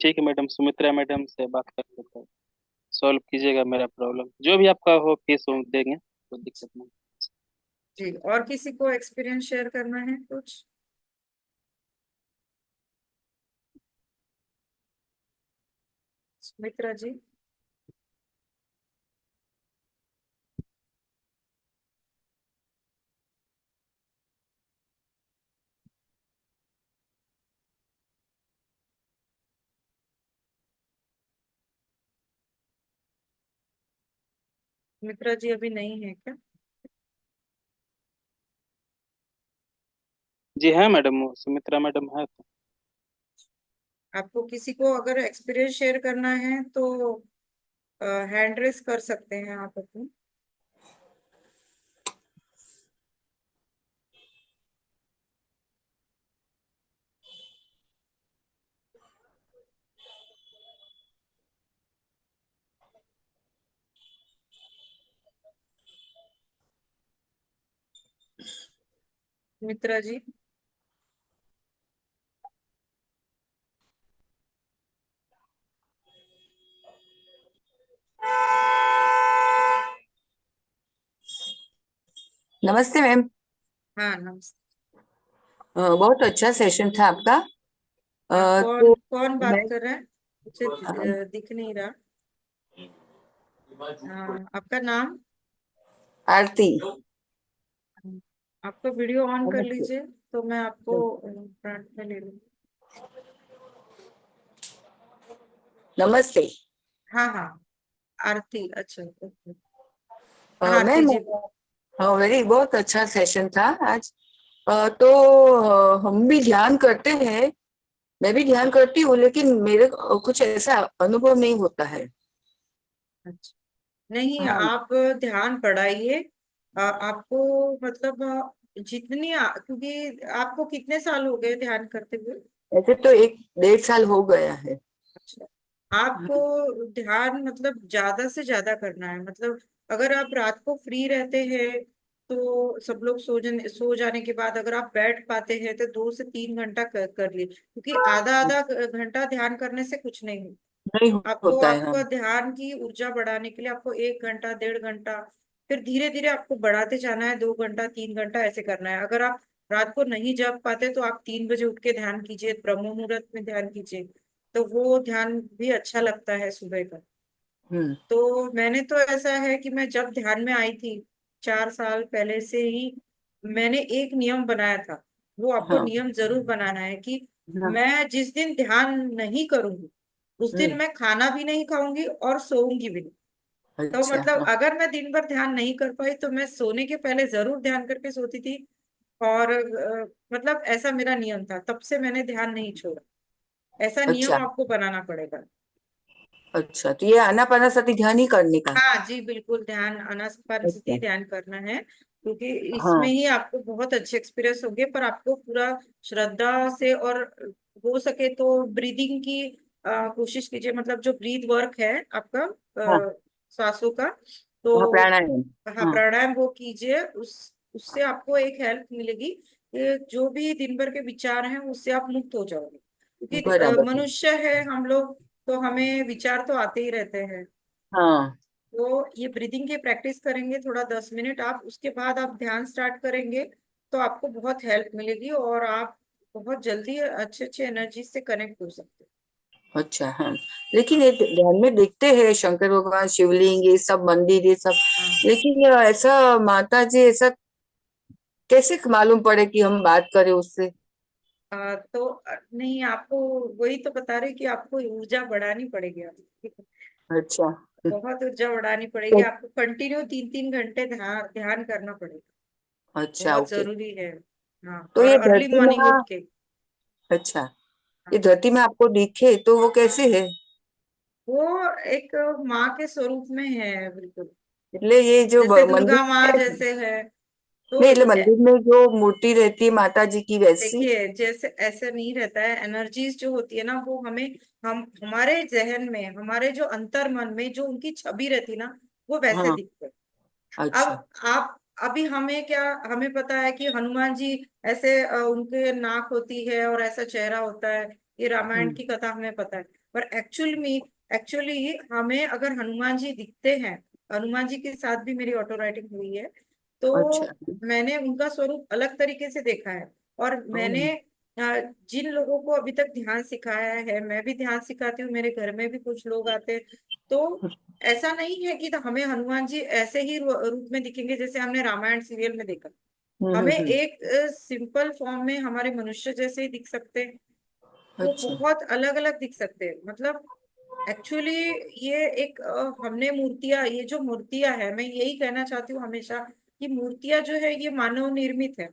Speaker 3: ठीक है मैडम, सुमित्रा मैडम से बात कर लेते हैं। सॉल्व कीजिएगा मेरा प्रॉब्लम, जो भी आपका हो फीस हो देंगे, कोई दिक्कत नहीं।
Speaker 1: जी, और किसी को एक्सपीरियंस शेयर करना है कुछ? मित्रा जी। सुमित्रा जी अभी नहीं है क्या?
Speaker 3: जी है मैडम, वो सुमित्रा मैडम है तो।
Speaker 1: आपको किसी को अगर एक्सपीरियंस शेयर करना है तो हैंड रेस कर सकते हैं आप अपनी। मित्रा जी।
Speaker 2: नमस्ते मैम।
Speaker 1: हाँ नमस्ते।
Speaker 2: बहुत अच्छा सेशन था आपका।
Speaker 1: हाँ,
Speaker 2: तो
Speaker 1: कौन कौन बात
Speaker 2: मैं
Speaker 1: कर रहा है? मुझे दिख नहीं रहा। हाँ, आपका नाम?
Speaker 2: आरती।
Speaker 1: आपका वीडियो ऑन कर
Speaker 2: नमस्ते।
Speaker 1: लीजिए तो मैं आपको फ्रंट में ले लूँ।
Speaker 2: नमस्ते।
Speaker 1: हाँ हाँ, आरती, अच्छा ओके। हाँ आरती
Speaker 2: मैम,
Speaker 1: जी।
Speaker 2: हाँ वेरी बहुत अच्छा सेशन था आज। तो हम भी ध्यान करते हैं, मैं भी ध्यान करती हूँ, लेकिन मेरे को कुछ ऐसा अनुभव नहीं होता है।
Speaker 1: अच्छा, नहीं
Speaker 2: हाँ,
Speaker 1: आप ध्यान बढ़ाइए। आपको मतलब क्योंकि आपको कितने साल हो गए ध्यान करते हुए?
Speaker 2: ऐसे तो 1-1.5 साल हो गया है।
Speaker 1: अच्छा, आपको ध्यान मतलब ज्यादा से ज्यादा करना है। मतलब अगर आप रात को फ्री रहते हैं तो सब लोग सो जाने के बाद अगर आप बैठ पाते हैं तो 2 से 3 घंटा कर लिए, क्योंकि आधा आधा घंटा ध्यान करने से कुछ नहीं होता।
Speaker 2: नहीं
Speaker 1: आपको
Speaker 2: होता है। हाँ।
Speaker 1: आपका ध्यान की ऊर्जा बढ़ाने के लिए आपको 1 घंटा, 1.5 घंटा, फिर धीरे धीरे आपको बढ़ाते जाना है। 2 घंटा, 3 घंटा ऐसे करना है। अगर आप रात को नहीं जग पाते तो आप 3 बजे उठ के ध्यान कीजिए, ब्रह्म मुहूर्त में ध्यान कीजिए, तो वो ध्यान भी अच्छा लगता है सुबह का।
Speaker 2: हम्म।
Speaker 1: तो मैंने तो ऐसा है कि मैं जब ध्यान में आई थी 4 साल पहले से ही मैंने एक नियम बनाया था। वो आपको
Speaker 2: हाँ।
Speaker 1: नियम जरूर बनाना है कि
Speaker 2: हाँ।
Speaker 1: मैं जिस दिन ध्यान नहीं करूंगी उस दिन
Speaker 2: हम्म।
Speaker 1: मैं खाना भी नहीं खाऊंगी और सोऊंगी भी नहीं। तो
Speaker 2: अच्छा।
Speaker 1: मतलब
Speaker 2: हाँ।
Speaker 1: अगर मैं दिन भर ध्यान नहीं कर पाई तो मैं सोने के पहले जरूर ध्यान करके सोती थी। और मतलब ऐसा मेरा नियम था, तब से मैंने ध्यान नहीं छोड़ा। ऐसा नियम
Speaker 2: अच्छा।
Speaker 1: आपको बनाना पड़ेगा।
Speaker 2: अच्छा, तो ये आनापानासती ध्यान ही करने का।
Speaker 1: हाँ जी बिल्कुल, ध्यान
Speaker 2: अच्छा।
Speaker 1: अनास्पानसती ध्यान करना है, क्योंकि इसमें
Speaker 2: हाँ।
Speaker 1: ही आपको बहुत अच्छे एक्सपीरियंस होंगे। पर आपको पूरा श्रद्धा से और हो सके तो ब्रीदिंग की कोशिश कीजिए। मतलब जो ब्रीद वर्क है आपका
Speaker 2: हाँ।
Speaker 1: सांसों का,
Speaker 2: हाँ,
Speaker 1: तो
Speaker 2: प्राणायाम।
Speaker 1: हाँ
Speaker 2: हाँ।
Speaker 1: प्राणायाम वो कीजिए। उससे आपको एक हेल्प मिलेगी कि जो भी दिन भर के विचार हैं उससे आप मुक्त हो जाओगे, क्योंकि
Speaker 2: बराबर है।
Speaker 1: मनुष्य है हम लोग, तो हमें विचार तो आते ही रहते हैं।
Speaker 2: हाँ।
Speaker 1: तो ये ब्रीदिंग की प्रैक्टिस करेंगे थोड़ा 10 मिनट आप, उसके बाद आप ध्यान स्टार्ट करेंगे तो आपको बहुत हेल्प मिलेगी और आप बहुत जल्दी अच्छे अच्छे एनर्जी से कनेक्ट हो सकते
Speaker 2: अच्छा। हाँ, लेकिन ये ध्यान में देखते हैं शंकर भगवान, शिवलिंग, ये सब मंदिर, ये सब,
Speaker 1: हैं। हाँ
Speaker 2: लेकिन ये ऐसा माता जी ऐसा कैसे मालूम पड़े कि हम बात करें उससे?
Speaker 1: तो नहीं, आपको वही तो बता रही कि आपको ऊर्जा बढ़ानी पड़ेगी आपकी।
Speaker 2: अच्छा।
Speaker 1: बहुत ऊर्जा बढ़ानी पड़ेगी
Speaker 2: तो,
Speaker 1: आपको, कंटिन्यू 3-3 घंटे ध्यान ध्यान करना पड़ेगा।
Speaker 2: अच्छा,
Speaker 1: बहुत
Speaker 2: ओके।
Speaker 1: जरूरी है। हाँ,
Speaker 2: तो
Speaker 1: और
Speaker 2: ये
Speaker 1: अर्ली
Speaker 2: धरती
Speaker 1: मॉर्निंग
Speaker 2: माँ,
Speaker 1: उठ के।
Speaker 2: अच्छा, ये
Speaker 1: हाँ,
Speaker 2: धरती में आपको दिखे तो वो कैसे है?
Speaker 1: वो एक माँ के स्वरूप में है बिल्कुल,
Speaker 2: એટલે ये जो
Speaker 1: जैसे
Speaker 2: मंदिर
Speaker 1: दुर्गा माँ
Speaker 2: में,
Speaker 1: जैसे है। तो
Speaker 2: नहीं એટલે मंदिर में जो मूर्ति रहती है माता जी की वैसी?
Speaker 1: देखिए, जैसे ऐसे नहीं रहता है। एनर्जीज जो होती है ना वो हमें, हम हमारे जहन में, हमारे जो अंतर मन में जो उनकी छवि रहती है ना वो वैसे
Speaker 2: हाँ।
Speaker 1: दिखते हैं।
Speaker 2: अच्छा।
Speaker 1: अब आप, अभी हमें क्या, हमें पता है कि हनुमान जी ऐसे उनके नाक होती है और ऐसा चेहरा होता है, ये रामायण
Speaker 2: हम्म।
Speaker 1: की कथा हमें पता है। पर एक्चुअली हमें अगर हनुमान जी दिखते हैं, हनुमान जी के साथ भी मेरी ऑटो राइटिंग हुई है,
Speaker 2: अच्छा।
Speaker 1: तो मैंने उनका स्वरूप अलग तरीके से देखा है। और मैंने
Speaker 2: ओ,
Speaker 1: जिन लोगों को अभी तक ध्यान सिखाया है, मैं भी ध्यान सिखाती हूँ, मेरे घर में भी कुछ लोग आते हैं, तो ऐसा नहीं है कि तो हमें हनुमान जी ऐसे ही रूप में दिखेंगे जैसे हमने रामायण सीरियल में देखा। हमें
Speaker 2: हम्म।
Speaker 1: एक सिंपल फॉर्म में हमारे मनुष्य जैसे ही दिख सकते हैं। वो
Speaker 2: अच्छा।
Speaker 1: बहुत अलग अलग दिख सकते हैं। मतलब एक्चुअली ये एक हमने मूर्तियां, ये जो मूर्तियां है, मैं यही कहना चाहती हूँ हमेशा कि मूर्तियां जो है ये मानव निर्मित है।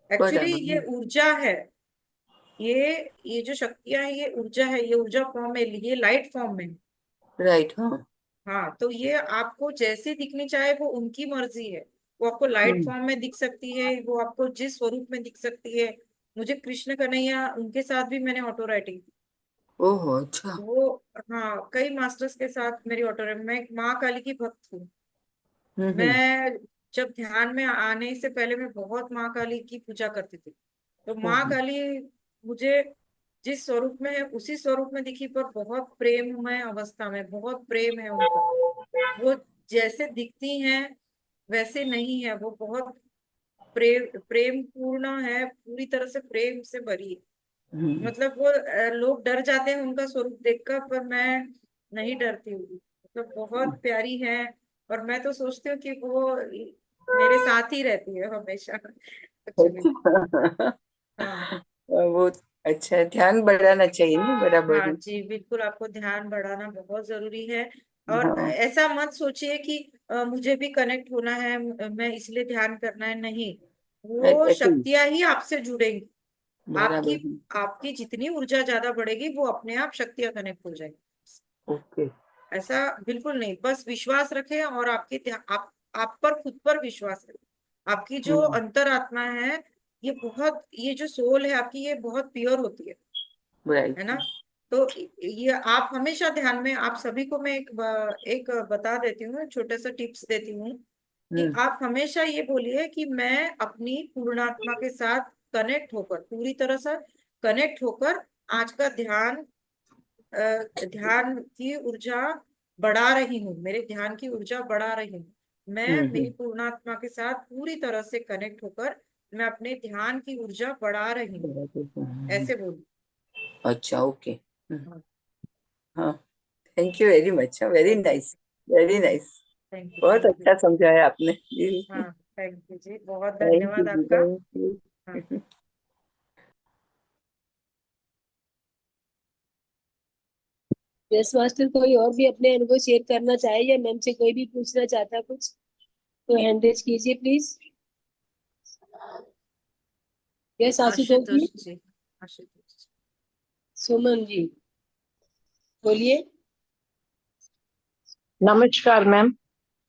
Speaker 1: एक्चुअली
Speaker 2: बराबर।
Speaker 1: ये ऊर्जा है। ये जो शक्तियां है ये ऊर्जा है, ये ऊर्जा फॉर्म में, ये लाइट फॉर्म में।
Speaker 2: राइट। हाँ।
Speaker 1: हाँ, तो ये आपको जैसी दिखनी चाहे वो उनकी मर्जी है। वो आपको लाइट
Speaker 2: हम्म।
Speaker 1: फॉर्म में दिख सकती है, वो आपको जिस स्वरूप में दिख सकती है। मुझे कृष्ण कन्हैया, उनके साथ भी मैंने ऑटो राइटिंग की।
Speaker 2: ओहो, अच्छा।
Speaker 1: वो, हाँ, कई मास्टर्स के साथ मेरी ऑटो राइटिंग। मैं एक माँ काली की भक्त हूँ।
Speaker 2: हम्म।
Speaker 1: मैं जब ध्यान में आने से पहले मैं बहुत माँ काली की पूजा करती थी। तो माँ
Speaker 2: ओहो।
Speaker 1: काली मुझे जिस स्वरूप में है उसी स्वरूप में दिखी, पर बहुत प्रेममय अवस्था में, बहुत प्रेम है उनका। वो जैसे दिखती हैं वैसे नहीं है, वो बहुत प्रेम पूर्ण है, पूरी तरह से प्रेम से भरी है।
Speaker 2: हम्म।
Speaker 1: मतलब वो लोग डर जाते हैं उनका स्वरूप देखकर, पर मैं नहीं डरती हूँ। मतलब बहुत प्यारी है। और मैं तो सोचती हूँ कि वो मेरे साथ ही रहती है हमेशा एक्चुअली।
Speaker 2: अच्छा।
Speaker 1: हाँ।
Speaker 2: वो अच्छा है, ध्यान बढ़ाना चाहिए ना बराबर
Speaker 1: हाँ
Speaker 2: ही।
Speaker 1: जी, बिल्कुल, आपको ध्यान बढ़ाना बहुत जरूरी है। और
Speaker 2: हाँ।
Speaker 1: ऐसा मत सोचिए कि मुझे भी कनेक्ट होना है, मैं इसलिए ध्यान करना है, नहीं। वो
Speaker 2: ऐसे ही।
Speaker 1: शक्तियां ही आपसे जुड़ेंगी।
Speaker 2: बराबर
Speaker 1: आपकी
Speaker 2: ही।
Speaker 1: आपकी जितनी ऊर्जा ज्यादा बढ़ेगी, वो अपने आप शक्तियां कनेक्ट हो जाएगी।
Speaker 2: ओके।
Speaker 1: ऐसा बिल्कुल नहीं, बस विश्वास रखें और आप पर, खुद पर विश्वास रखें। आपकी जो
Speaker 2: हम्म।
Speaker 1: अंतरात्मा है, ये जो सोल है आपकी, ये बहुत प्योर होती है
Speaker 2: राइट।
Speaker 1: ना। तो ये आप हमेशा ध्यान में, आप सभी को मैं एक बता देती हूँ, छोटा सा टिप्स देती हूँ कि
Speaker 2: हम्म।
Speaker 1: आप हमेशा ये बोलिए कि मैं अपनी पूर्णात्मा के साथ कनेक्ट होकर, पूरी तरह से कनेक्ट होकर आज का ध्यान की ऊर्जा बढ़ा रही हूँ, मेरे ध्यान की ऊर्जा बढ़ा रही हूँ। मैं मेरी
Speaker 2: हम्म।
Speaker 1: पूर्णात्मा के साथ पूरी तरह से कनेक्ट होकर मैं अपने ध्यान की ऊर्जा बढ़ा रही हूँ,
Speaker 2: बराबर।
Speaker 1: ऐसे बोलूँ।
Speaker 2: अच्छा, ओके।
Speaker 1: हाँ।
Speaker 2: हाँ। Thank you very much, very
Speaker 1: thank you.
Speaker 2: Nice. Very nice.
Speaker 1: Thank you.
Speaker 2: बहुत
Speaker 1: थैंक यू।
Speaker 2: अच्छा समझाया आपने जी।
Speaker 1: हाँ, थैंक यू जी, बहुत
Speaker 2: थैंक यू
Speaker 1: धन्यवाद
Speaker 2: जी,
Speaker 1: आपका।
Speaker 2: थैंक
Speaker 1: हाँ।
Speaker 2: यू।
Speaker 4: यस मास्टर, कोई और भी अपने अनुभव शेयर करना चाहे या मैम से कोई भी पूछना चाहता है कुछ, तो हैंड रेज कीजिए प्लीज। यस आशुतोष जी।
Speaker 1: आशुतोष जी। आशुतोष जी।
Speaker 4: सुमन जी, बोलिए।
Speaker 5: नमस्कार मैम।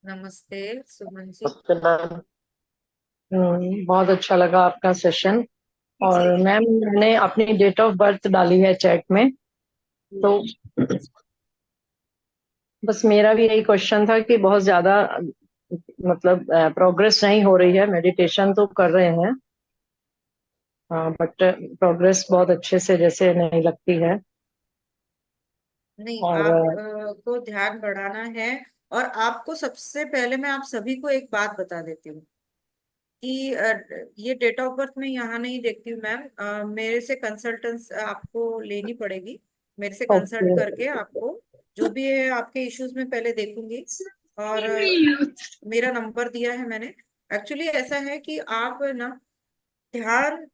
Speaker 1: नमस्ते सुमन जी।
Speaker 5: बहुत अच्छा लगा आपका सेशन। और
Speaker 1: जी।
Speaker 5: मैम, मैंने अपनी डेट ऑफ बर्थ डाली है चैट में, तो बस मेरा भी यही क्वेश्चन था कि बहुत ज्यादा मतलब प्रोग्रेस नहीं हो रही है। मेडिटेशन तो कर रहे हैं, बट प्रोग्रेस बहुत अच्छे से जैसे नहीं लगती है।
Speaker 1: नहीं,
Speaker 5: और
Speaker 1: आप को ध्यान बढ़ाना है। और आपको सबसे पहले मैं आप सभी को एक बात बता देती हूँ कि ये डेट ऑफ बर्थ मैं यहाँ नहीं देखती हूँ मैम। मेरे से कंसल्टेंस आपको लेनी पड़ेगी। मेरे से
Speaker 5: ओके।
Speaker 1: कंसल्ट करके आपको जो भी है आपके इश्यूज में पहले देखूंगी। और मेरा नंबर दिया है मैंने। एक्चुअली ऐसा है कि आप ना ध्यान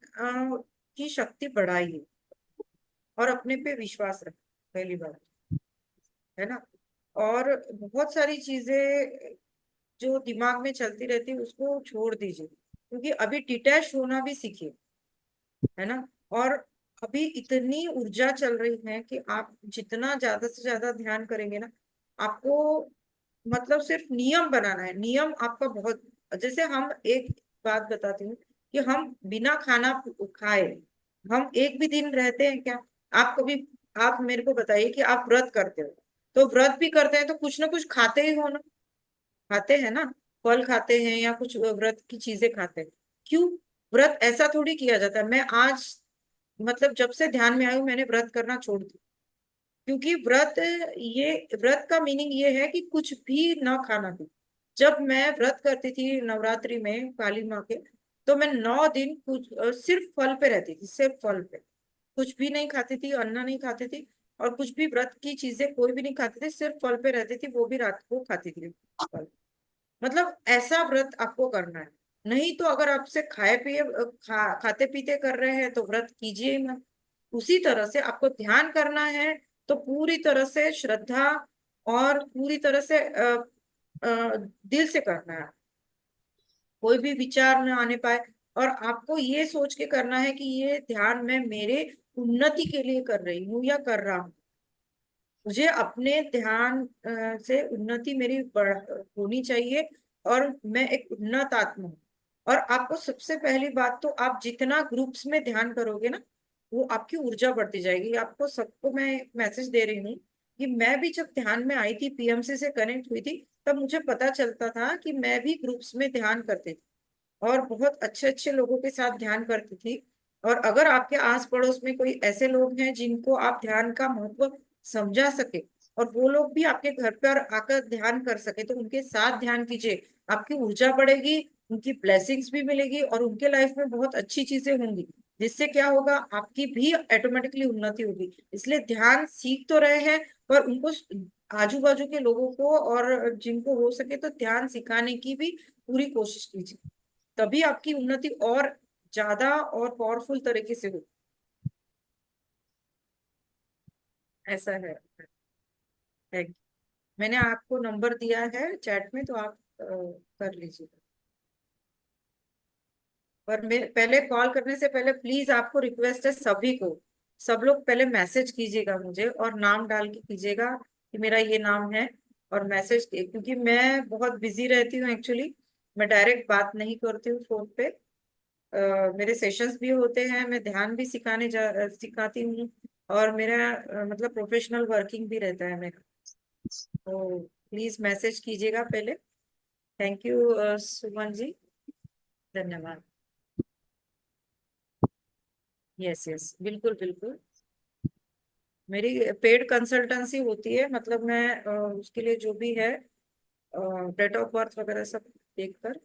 Speaker 1: की शक्ति बढ़ाइए और अपने पे विश्वास रखें, पहली बात, है ना। और बहुत सारी चीजें जो दिमाग में चलती रहती है उसको छोड़ दीजिए, क्योंकि अभी डिटैच होना भी सीखिए, है ना। और अभी इतनी ऊर्जा चल रही है कि आप जितना ज्यादा से ज्यादा ध्यान करेंगे ना, आपको, मतलब सिर्फ नियम बनाना है, नियम आपका बहुत। जैसे हम, एक बात बताती हूँ कि हम बिना खाना खाए हम एक भी दिन रहते हैं क्या? आप कभी, आप मेरे को बताइए कि आप व्रत करते हो, तो व्रत भी करते हैं तो कुछ ना कुछ खाते ही हो ना, खाते हैं ना, फल खाते हैं या कुछ व्रत की चीजें खाते हैं। क्यों? व्रत ऐसा थोड़ी किया जाता है। मैं आज, मतलब जब से ध्यान में आई हूँ मैंने व्रत करना छोड़ दिया, क्योंकि ये व्रत का मीनिंग ये है कि कुछ भी ना खाना भी। जब मैं व्रत करती थी नवरात्रि में काली माँ के, तो मैं 9 दिन सिर्फ फल पे रहती थी, सिर्फ फल पे। कुछ भी नहीं खाती थी, अन्न नहीं खाती थी, और कुछ भी व्रत की चीजें कोई भी नहीं खाती थी, सिर्फ फल पे रहती थी, वो भी रात को खाती थी फल। मतलब ऐसा व्रत आपको करना है। नहीं तो अगर आपसे खाते पीते कर रहे हैं तो व्रत कीजिए ही मत। उसी तरह से आपको ध्यान करना है, तो पूरी तरह से श्रद्धा और पूरी तरह से दिल से करना है, कोई भी विचार न आने पाए। और आपको ये सोच के करना है कि ये ध्यान मैं मेरे उन्नति के लिए कर रही हूँ या कर रहा हूँ, मुझे अपने ध्यान से उन्नति मेरी होनी चाहिए, और मैं एक उन्नत आत्मा हूँ। और आपको सबसे पहली बात तो, आप जितना ग्रुप्स में ध्यान करोगे ना, वो आपकी ऊर्जा बढ़ती जाएगी। आपको सबको मैं एक मैसेज दे रही हूँ कि मैं भी जब ध्यान में आई थी, पीएमसी से कनेक्ट हुई थी, तब मुझे पता चलता था कि मैं भी ग्रुप्स में ध्यान करती थी और बहुत अच्छे अच्छे लोगों के साथ ध्यान करती थी। और अगर आपके आस पड़ोस में कोई ऐसे लोग हैं जिनको आप ध्यान का महत्व समझा सके, और वो लोग भी आपके घर पर आकर ध्यान कर सके, तो उनके साथ ध्यान कीजिए। आपकी ऊर्जा बढ़ेगी, उनकी ब्लेसिंग्स भी मिलेगी, और उनके लाइफ में बहुत अच्छी चीजें होंगी, जिससे क्या होगा, आपकी भी ऑटोमेटिकली उन्नति होगी। इसलिए ध्यान सीख तो रहे हैं, पर उनको, आजू बाजू के लोगों को और जिनको हो सके तो ध्यान सिखाने की भी पूरी कोशिश कीजिए, तभी आपकी उन्नति और ज्यादा और पावरफुल तरीके से हो। ऐसा है। मैंने आपको नंबर दिया है चैट में, तो आप कर लीजिए। पर मैं पहले कॉल करने से पहले प्लीज आपको रिक्वेस्ट है, सभी को, सब लोग पहले मैसेज कीजिएगा मुझे, और नाम डाल के कीजिएगा कि मेरा ये नाम है, और मैसेज, क्योंकि मैं बहुत बिजी रहती हूँ एक्चुअली, मैं डायरेक्ट बात नहीं करती हूँ फोन पे। मेरे सेशंस भी होते हैं, मैं ध्यान भी सिखाती हूँ, और मेरा मतलब प्रोफेशनल वर्किंग भी रहता है मेरा। तो प्लीज मैसेज कीजिएगा पहले। थैंक यू सुमन जी, धन्यवाद। यस यस, बिल्कुल बिल्कुल। मेरी पेड कंसल्टेंसी होती है, मतलब मैं उसके लिए जो भी है डेट ऑफ बर्थ वगैरह सब देखकर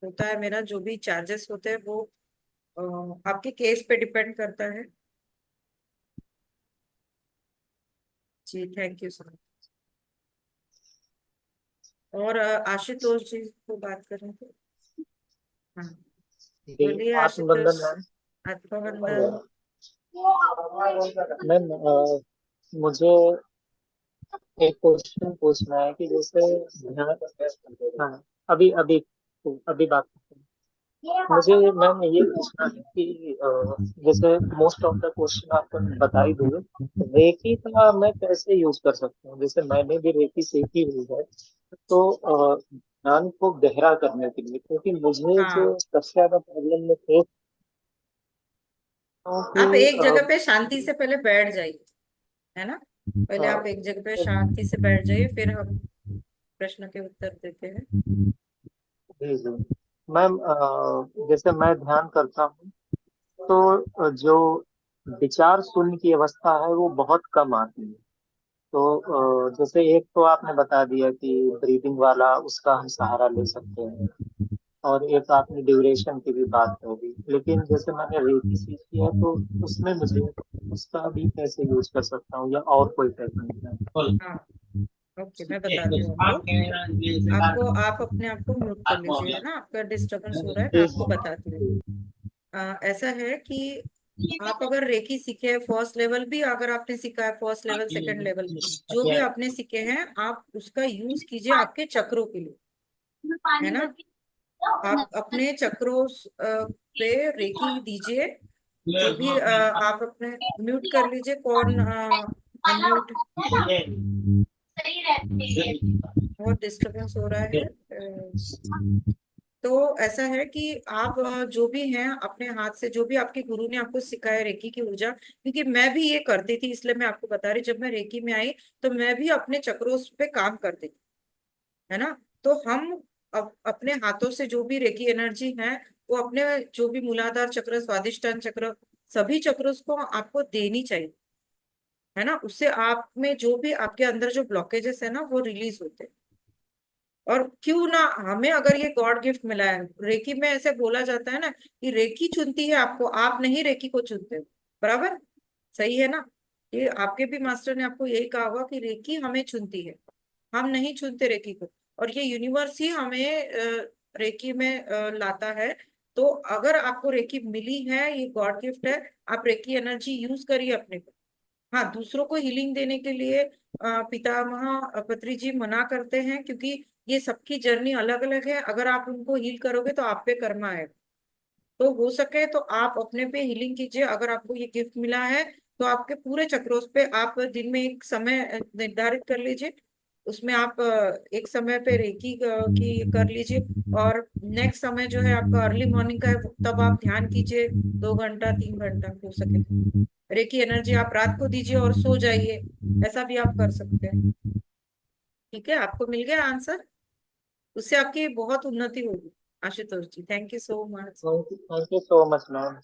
Speaker 1: होता है मेरा, जो भी चार्जेस होते हैं वो आपके केस पे डिपेंड करता है। जी थैंक यू सर। और आशुतोष जी को बात करें तो, हाँ
Speaker 6: जी,
Speaker 1: बोलिए
Speaker 6: आत्मबंधन
Speaker 1: आशुतोष।
Speaker 6: मैम।
Speaker 1: आत्मबंधन।
Speaker 6: मैम मुझे एक क्वेश्चन पूछना है कि जैसे ध्यान, हाँ, अभी अभी अभी बात करते हैं। मुझे मैम ये पूछना है कि जैसे मोस्ट ऑफ द क्वेश्चन आप बता ही दोगे, रेकी का मैं कैसे यूज कर सकता हूँ? जैसे मैंने भी रेकी सीखी हुई है, तो ध्यान को गहरा करने के लिए, क्योंकि मुझे जो
Speaker 1: हाँ,
Speaker 6: सबसे ज्यादा प्रॉब्लम में फेस
Speaker 1: आप
Speaker 6: कि
Speaker 1: एक जगह पे शांति से पहले बैठ जाइए, है ना। पहले आप एक जगह पे शांति से बैठ जाइए, फिर हम प्रश्न के उत्तर देते हैं।
Speaker 6: जी जी मैम, जैसे मैं ध्यान करता हूँ तो जो विचार शून्य की अवस्था है वो बहुत कम आती है। तो जैसे एक तो आपने बता दिया कि ब्रीदिंग वाला, उसका हम सहारा ले सकते हैं, और एक आपने ड्यूरेशन की भी बात करी, लेकिन जैसे मैंने रेकी सीखी है तो उसमें मुझे उसका भी कैसे यूज कर सकता हूँ, या और कोई टेक्निक है?
Speaker 1: हाँ ओके, मैं बताती हूँ आपको। आप अपने आप को म्यूट कर लीजिए, है ना, आपका डिस्टरबेंस हो रहा है, मैं
Speaker 6: जी
Speaker 1: आपको बताती हूँ। ऐसा है कि आप अगर रेकी सीखे हैं, फर्स्ट लेवल भी अगर आपने सीखा है, फर्स्ट लेवल सेकंड लेवल जो भी आपने सीखे हैं, आप उसका यूज कीजिए आपके चक्रों के लिए, है ना। आप अपने चक्रों पे रेकी दीजिए, जो भी आप अपने, म्यूट कर लीजिए, कौन अनम्यूट, बहुत डिस्टरबेंस हो रहा है। तो ऐसा है कि आप जो भी हैं अपने हाथ से, जो भी आपके गुरु ने आपको सिखाया रेकी की ऊर्जा, क्योंकि मैं भी ये करती थी, इसलिए मैं आपको बता रही, जब मैं रेकी में आई तो मैं भी अपने चक्रों पे काम करती थी, है ना। तो हम अपने हाथों से जो भी रेकी एनर्जी है, वो अपने जो भी मूलाधार चक्र, स्वादिष्टान चक्र, सभी चक्रों को आपको देनी चाहिए, है ना। उससे आप में जो भी आपके अंदर जो ब्लॉकेजेस है ना, वो रिलीज होते हैं। और क्यों ना, हमें अगर ये गॉड गिफ्ट मिला है, रेकी में ऐसे बोला जाता है ना कि रेकी चुनती है आपको, आप नहीं रेकी को चुनते हो, बराबर, सही है ना। ये आपके भी मास्टर ने आपको यही कहा होगा कि रेकी हमें चुनती है, हम नहीं चुनते रेकी को, और ये यूनिवर्स ही हमें रेकी में लाता है। तो अगर आपको रेकी मिली है, ये गॉड गिफ्ट है, आप रेकी एनर्जी यूज करिए अपने को। हाँ, दूसरों को हीलिंग देने के लिए पितामह पत्री जी मना करते हैं, क्योंकि ये सबकी जर्नी अलग अलग है। अगर आप उनको हील करोगे तो आप पे कर्मा है। तो हो सके तो आप अपने पे हीलिंग कीजिए। अगर आपको ये गिफ्ट मिला है तो आपके पूरे चक्रों पे आप दिन में एक समय निर्धारित कर लीजिए। उसमें आप एक समय पे रेकी की कर लीजिए। और नेक्स्ट समय जो है आपका अर्ली मॉर्निंग का है, तब आप ध्यान कीजिए 2 घंटा 3 घंटा हो सके तो। रेकी एनर्जी आप रात को दीजिए और सो जाइए, ऐसा भी आप कर सकते हैं। ठीक है, आपको मिल गया आंसर। उससे आपकी बहुत उन्नति होगी Ashutosh ji. Thank you so much.
Speaker 6: Thank you so much ma'am.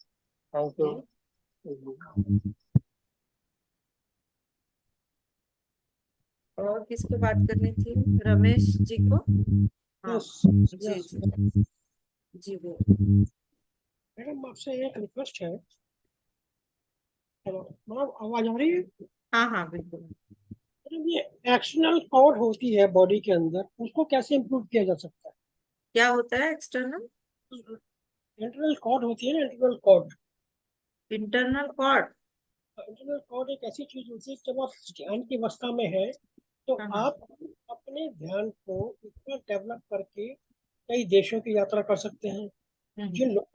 Speaker 6: Thank you.
Speaker 1: और किसको बात करनी थी? रमेश जी को। हाँ
Speaker 7: यस
Speaker 1: जी
Speaker 7: यस
Speaker 1: जी जी, वो।
Speaker 7: मैडम आपसे एक रिक्वेस्ट है। हेलो मैडम, आवाज आ रही है?
Speaker 1: हाँ हाँ बिल्कुल।
Speaker 7: मैडम, ये एक्सटर्नल कॉर्ड होती है बॉडी के अंदर, उसको कैसे इम्प्रूव किया जा सकता
Speaker 1: क्या होता है एक्सटर्नल?
Speaker 7: है? इंटरनल कॉर्ड होती है ना, internal cord.
Speaker 1: Internal cord.
Speaker 7: Internal cord एक ऐसी चीज होती है, जब आप ध्यान की अवस्था में है तो
Speaker 1: हाँ हाँ।
Speaker 7: आप अपने ध्यान को इतना डेवलप करके कई देशों की यात्रा कर सकते हैं।
Speaker 1: हम्म,
Speaker 7: जिन लोग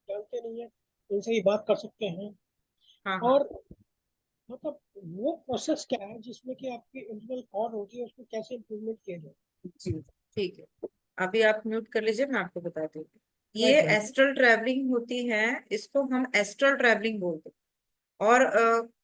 Speaker 7: जानते नहीं है उनसे ही बात कर सकते हैं।
Speaker 1: हाँ हाँ।
Speaker 7: और मतलब वो प्रोसेस क्या है जिसमें कि आपकी इंटरनल कॉर्ड होती है, उसको कैसे इम्प्रूवमेंट किया जाए?
Speaker 1: जी ठीक है, अभी आप म्यूट कर लीजिए, मैं आपको बताती हूँ। ये
Speaker 7: राइट मैम।
Speaker 1: एस्ट्रल ट्रैवलिंग होती है, इसको हम एस्ट्रल ट्रैवलिंग बोलते हैं। और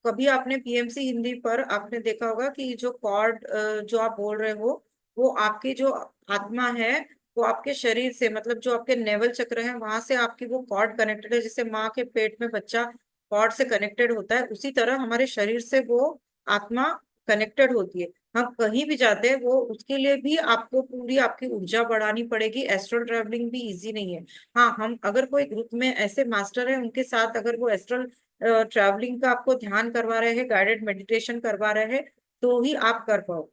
Speaker 1: कभी आपने पीएमसी हिंदी पर आपने देखा होगा कि जो कॉर्ड जो आप बोल रहे हो, वो आपकी जो आत्मा है, वो आपके शरीर से, मतलब जो आपके नेवल चक्र है वहां से आपकी वो कॉर्ड कनेक्टेड है। जैसे माँ के पेट में बच्चा कॉर्ड से कनेक्टेड होता है, उसी तरह हमारे शरीर से वो आत्मा कनेक्टेड होती है। हम कहीं भी जाते हैं, वो उसके लिए भी आपको पूरी आपकी ऊर्जा बढ़ानी पड़ेगी। एस्ट्रल ट्रैवलिंग भी इजी नहीं है। हाँ, हम अगर कोई ग्रुप में ऐसे मास्टर है, उनके साथ अगर वो एस्ट्रल ट्रैवलिंग का आपको ध्यान करवा रहे हैं, गाइडेड मेडिटेशन करवा रहे हैं, तो ही आप कर पाओ।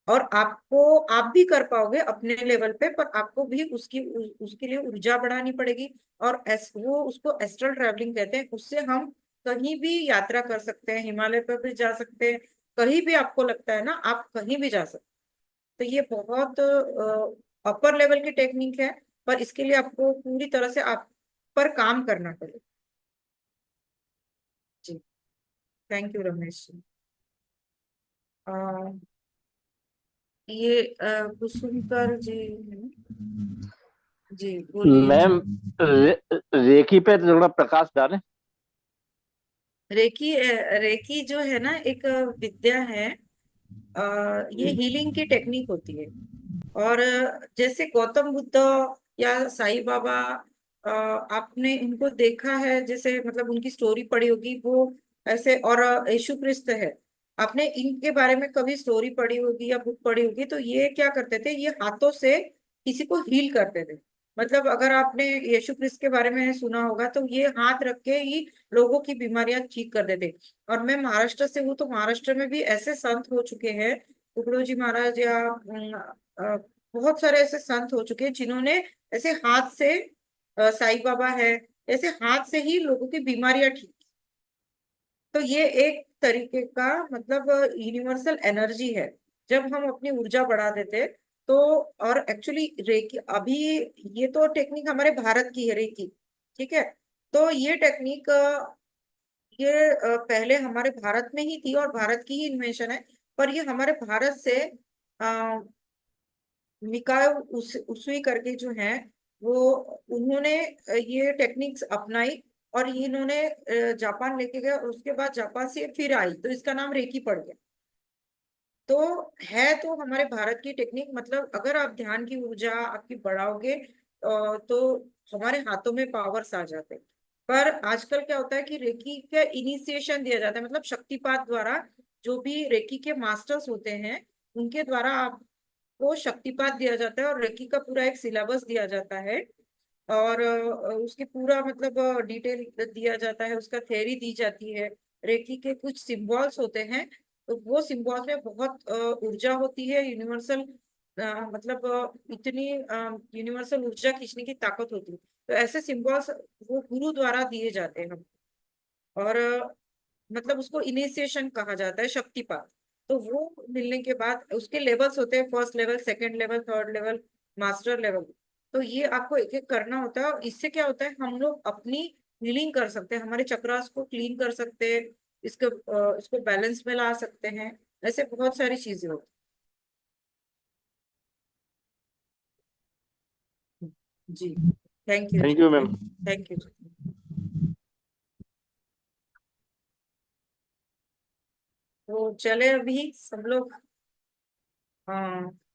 Speaker 1: और आप भी कर पाओगे अपने लेवल पे, पर आपको भी उसके लिए ऊर्जा बढ़ानी पड़ेगी। और वो उसको एस्ट्रल ट्रैवलिंग कहते हैं। उससे हम कहीं भी यात्रा कर सकते हैं, हिमालय पर भी जा सकते हैं। कहीं भी आपको लगता है ना, आप कहीं भी जा सकते हैं। तो ये बहुत अपर लेवल की टेक्निक है, पर इसके लिए आपको पूरी तरह से आप पर काम करना पड़ेगा। जी, थैंक यू रमेश जी। अ, ये कुसुमकर जी है ना? जी बोलिए जी।
Speaker 8: मैम, रेकी पे थोड़ा प्रकाश डालें।
Speaker 1: रेकी रेकी जो है ना, एक विद्या है। ये हीलिंग की टेक्निक होती है। और जैसे गौतम बुद्ध या साईं बाबा, आपने इनको देखा है, जैसे मतलब उनकी स्टोरी पढ़ी होगी वो ऐसे। और यीशु क्रिस्त है, आपने इनके बारे में कभी स्टोरी पढ़ी होगी या बुक पढ़ी होगी। तो ये क्या करते थे, ये हाथों से किसी को हील करते थे। मतलब अगर आपने यीशु क्रिस्त के बारे में सुना होगा, तो ये हाथ रख के ही लोगों की बीमारियां ठीक कर देते। और मैं महाराष्ट्र से हूँ, तो महाराष्ट्र में भी ऐसे संत हो चुके हैं, टुकड़ोजी महाराज या बहुत सारे ऐसे संत हो चुके हैं, जिन्होंने ऐसे हाथ से साईं बाबा है, ऐसे हाथ से ही लोगों की बीमारियां ठीक। तो ये एक तरीके का मतलब यूनिवर्सल एनर्जी है। जब हम अपनी ऊर्जा बढ़ा देते, तो और एक्चुअली रेकी अभी, ये तो टेक्निक हमारे भारत की है रेकी। ठीक है, तो ये टेक्निक ये पहले हमारे भारत में ही थी और भारत की ही इन्वेंशन है। पर ये हमारे भारत से मिकायो उसुई करके जो है, वो उन्होंने ये टेक्निक्स अपनाई। और ये इन्होंने जापान लेके गए, और उसके बाद जापान से फिर आई, तो इसका नाम रेकी पड़ गया। तो है तो हमारे भारत की टेक्निक। मतलब अगर आप ध्यान की ऊर्जा आपकी बढ़ाओगे, तो हमारे हाथों में पावर्स आ जाते हैं। पर आजकल क्या होता है कि रेकी का इनिशिएशन दिया जाता है, मतलब शक्तिपात द्वारा। जो भी रेकी के मास्टर्स होते हैं, उनके द्वारा आपको शक्तिपात दिया जाता है, और रेकी का पूरा एक सिलेबस दिया जाता है। और उसके पूरा मतलब डिटेल दिया जाता है, उसका थ्योरी दी जाती है। रेकी के कुछ सिंबल्स होते हैं, तो वो सिंबल में बहुत ऊर्जा होती है, यूनिवर्सल मतलब इतनी यूनिवर्सल ऊर्जा खींचने की ताकत होती है। तो ऐसे सिंबल्स वो गुरु द्वारा दिए जाते हैं हम। और मतलब उसको इनिशिएशन कहा जाता है, शक्तिपात। तो वो मिलने के बाद उसके लेवल्स होते हैं, first level, second level, third level, master level. तो ये आपको एक एक करना होता है, और इससे क्या होता है, हम लोग अपनी हीलिंग कर सकते हैं, हमारे चक्रास को क्लीन कर सकते हैं, इसको बैलेंस में ला सकते हैं। ऐसे बहुत सारी चीजें होती हैं। जी, थैंक यू
Speaker 8: थैंक
Speaker 1: जी,
Speaker 8: यू मैम।
Speaker 1: थैंक यू जी। तो चले अभी सब लोग,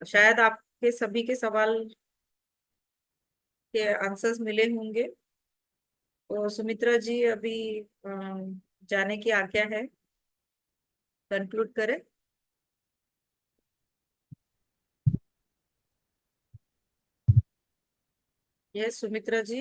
Speaker 1: शायद आपके सभी के सवाल के आंसर्स मिले होंगे। तो सुमित्रा जी अभी जाने की आज्ञा है, कंक्लूड करें। यस सुमित्रा जी।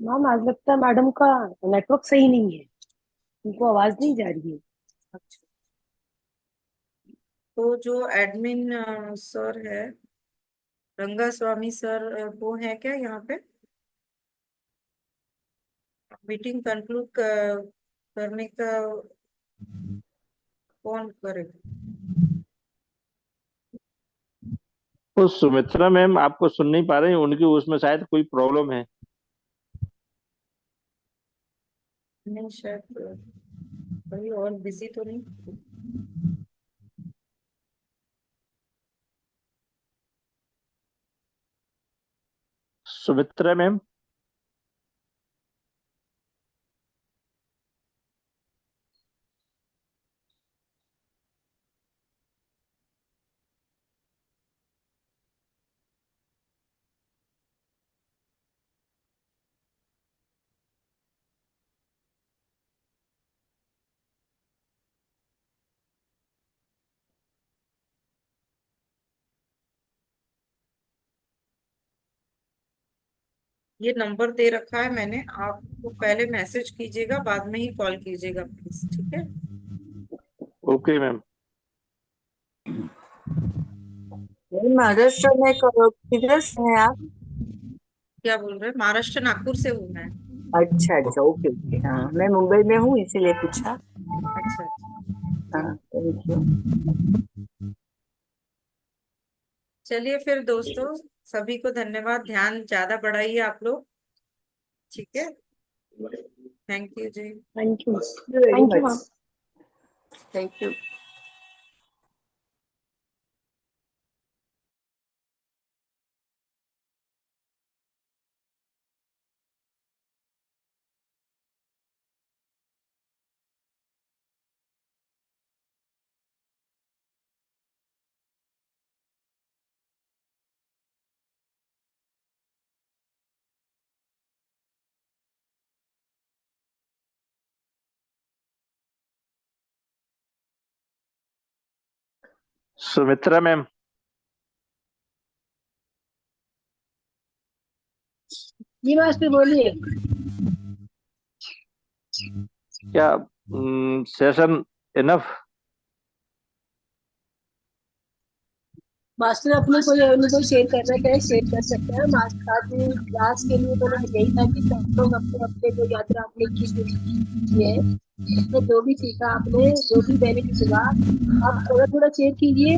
Speaker 4: मैम आज लगता है मैडम का नेटवर्क सही नहीं है, उनको आवाज नहीं जा रही है।
Speaker 1: अच्छा, तो जो एडमिन सर है, रंगा स्वामी सर, वो है क्या यहाँ पे? मीटिंग कंक्लूड करने का कौन करेगा?
Speaker 8: तो सुमित्रा मैम आपको सुन नहीं पा रही हैं, उनकी उसमें शायद कोई प्रॉब्लम है।
Speaker 1: नहीं, शायद कोई और बिजी तो नहीं।
Speaker 8: सुमित्रा मैम।
Speaker 1: ये नंबर दे रखा है मैंने, आपको पहले मैसेज कीजिएगा, बाद में ही कॉल कीजिएगा प्लीज, ठीक है?
Speaker 8: Okay ma'am.
Speaker 2: महाराष्ट्र में किधर से हैं आप?
Speaker 1: क्या बोल रहे हैं? महाराष्ट्र, नागपुर से हूँ मैं।
Speaker 2: अच्छा अच्छा, ओके ओके, हाँ मैं मुंबई में हूँ इसीलिए पूछा।
Speaker 1: अच्छा,
Speaker 2: हाँ, थैंक यू।
Speaker 1: चलिए फिर दोस्तों, सभी को धन्यवाद, ध्यान ज्यादा बढ़ाइए आप लोग, ठीक है? Thank you ji.
Speaker 4: Thank you,
Speaker 2: very
Speaker 4: thank you
Speaker 2: much,
Speaker 4: ma'am.
Speaker 2: Thank you.
Speaker 8: Sumitra ma'am.
Speaker 4: जी मास्टर बोलिए।
Speaker 8: क्या सेशन इनफ?
Speaker 4: मास्टर अपने कोई अनुभव शेयर करना चाहे शेयर कर सकते हैं। मास्टर आज क्लास के लिए तो मैं यही था कि सब लोग अपने अपने जो यात्रा आपने की है, उसमें जो भी सीखा आपने, जो भी बेनिफिट हुआ, आप थोड़ा थोड़ा शेयर कीजिए।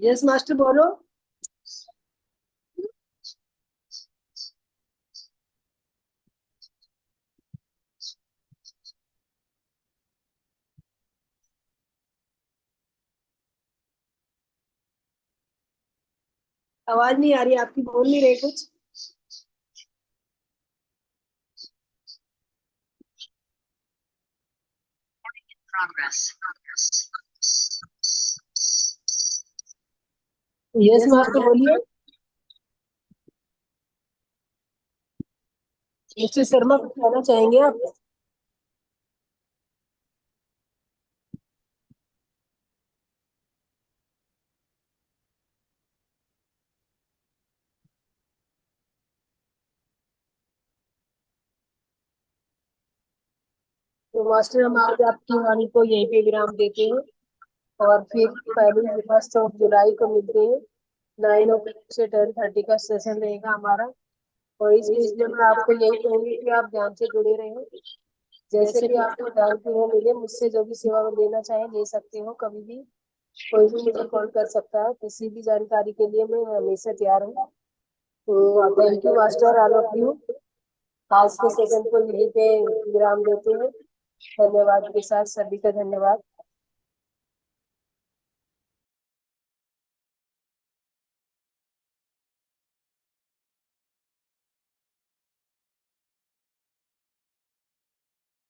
Speaker 4: यस मास्टर बोलो। आवाज नहीं आ रही आपकी, बोल नहीं रहे कुछ। यस मास्टर बोलिए। मिस्टर शर्मा कुछ कहना चाहेंगे आप? तो मास्टर हम आज आपकी वाणी को यहीं पे विराम देते हैं और फिर 1 जुलाई को मिलते हैं। 9 से 10:30 का सेशन रहेगा हमारा। और इस बीच में मैं आपको यही कहूंगी कि आप ध्यान से जुड़े रहें। जैसे भी आपको ध्यान की हो मिले, मुझसे जो भी सेवा लेना चाहे ले सकते हो। कभी भी कोई भी मुझे कॉल कर सकता है, किसी भी जानकारी के लिए मैं हमेशा तैयार हूँ। तो thank you master, all of you. आज के सेशन को यहीं पे विराम देते हैं। धन्यवाद के साथ सभी का धन्यवाद।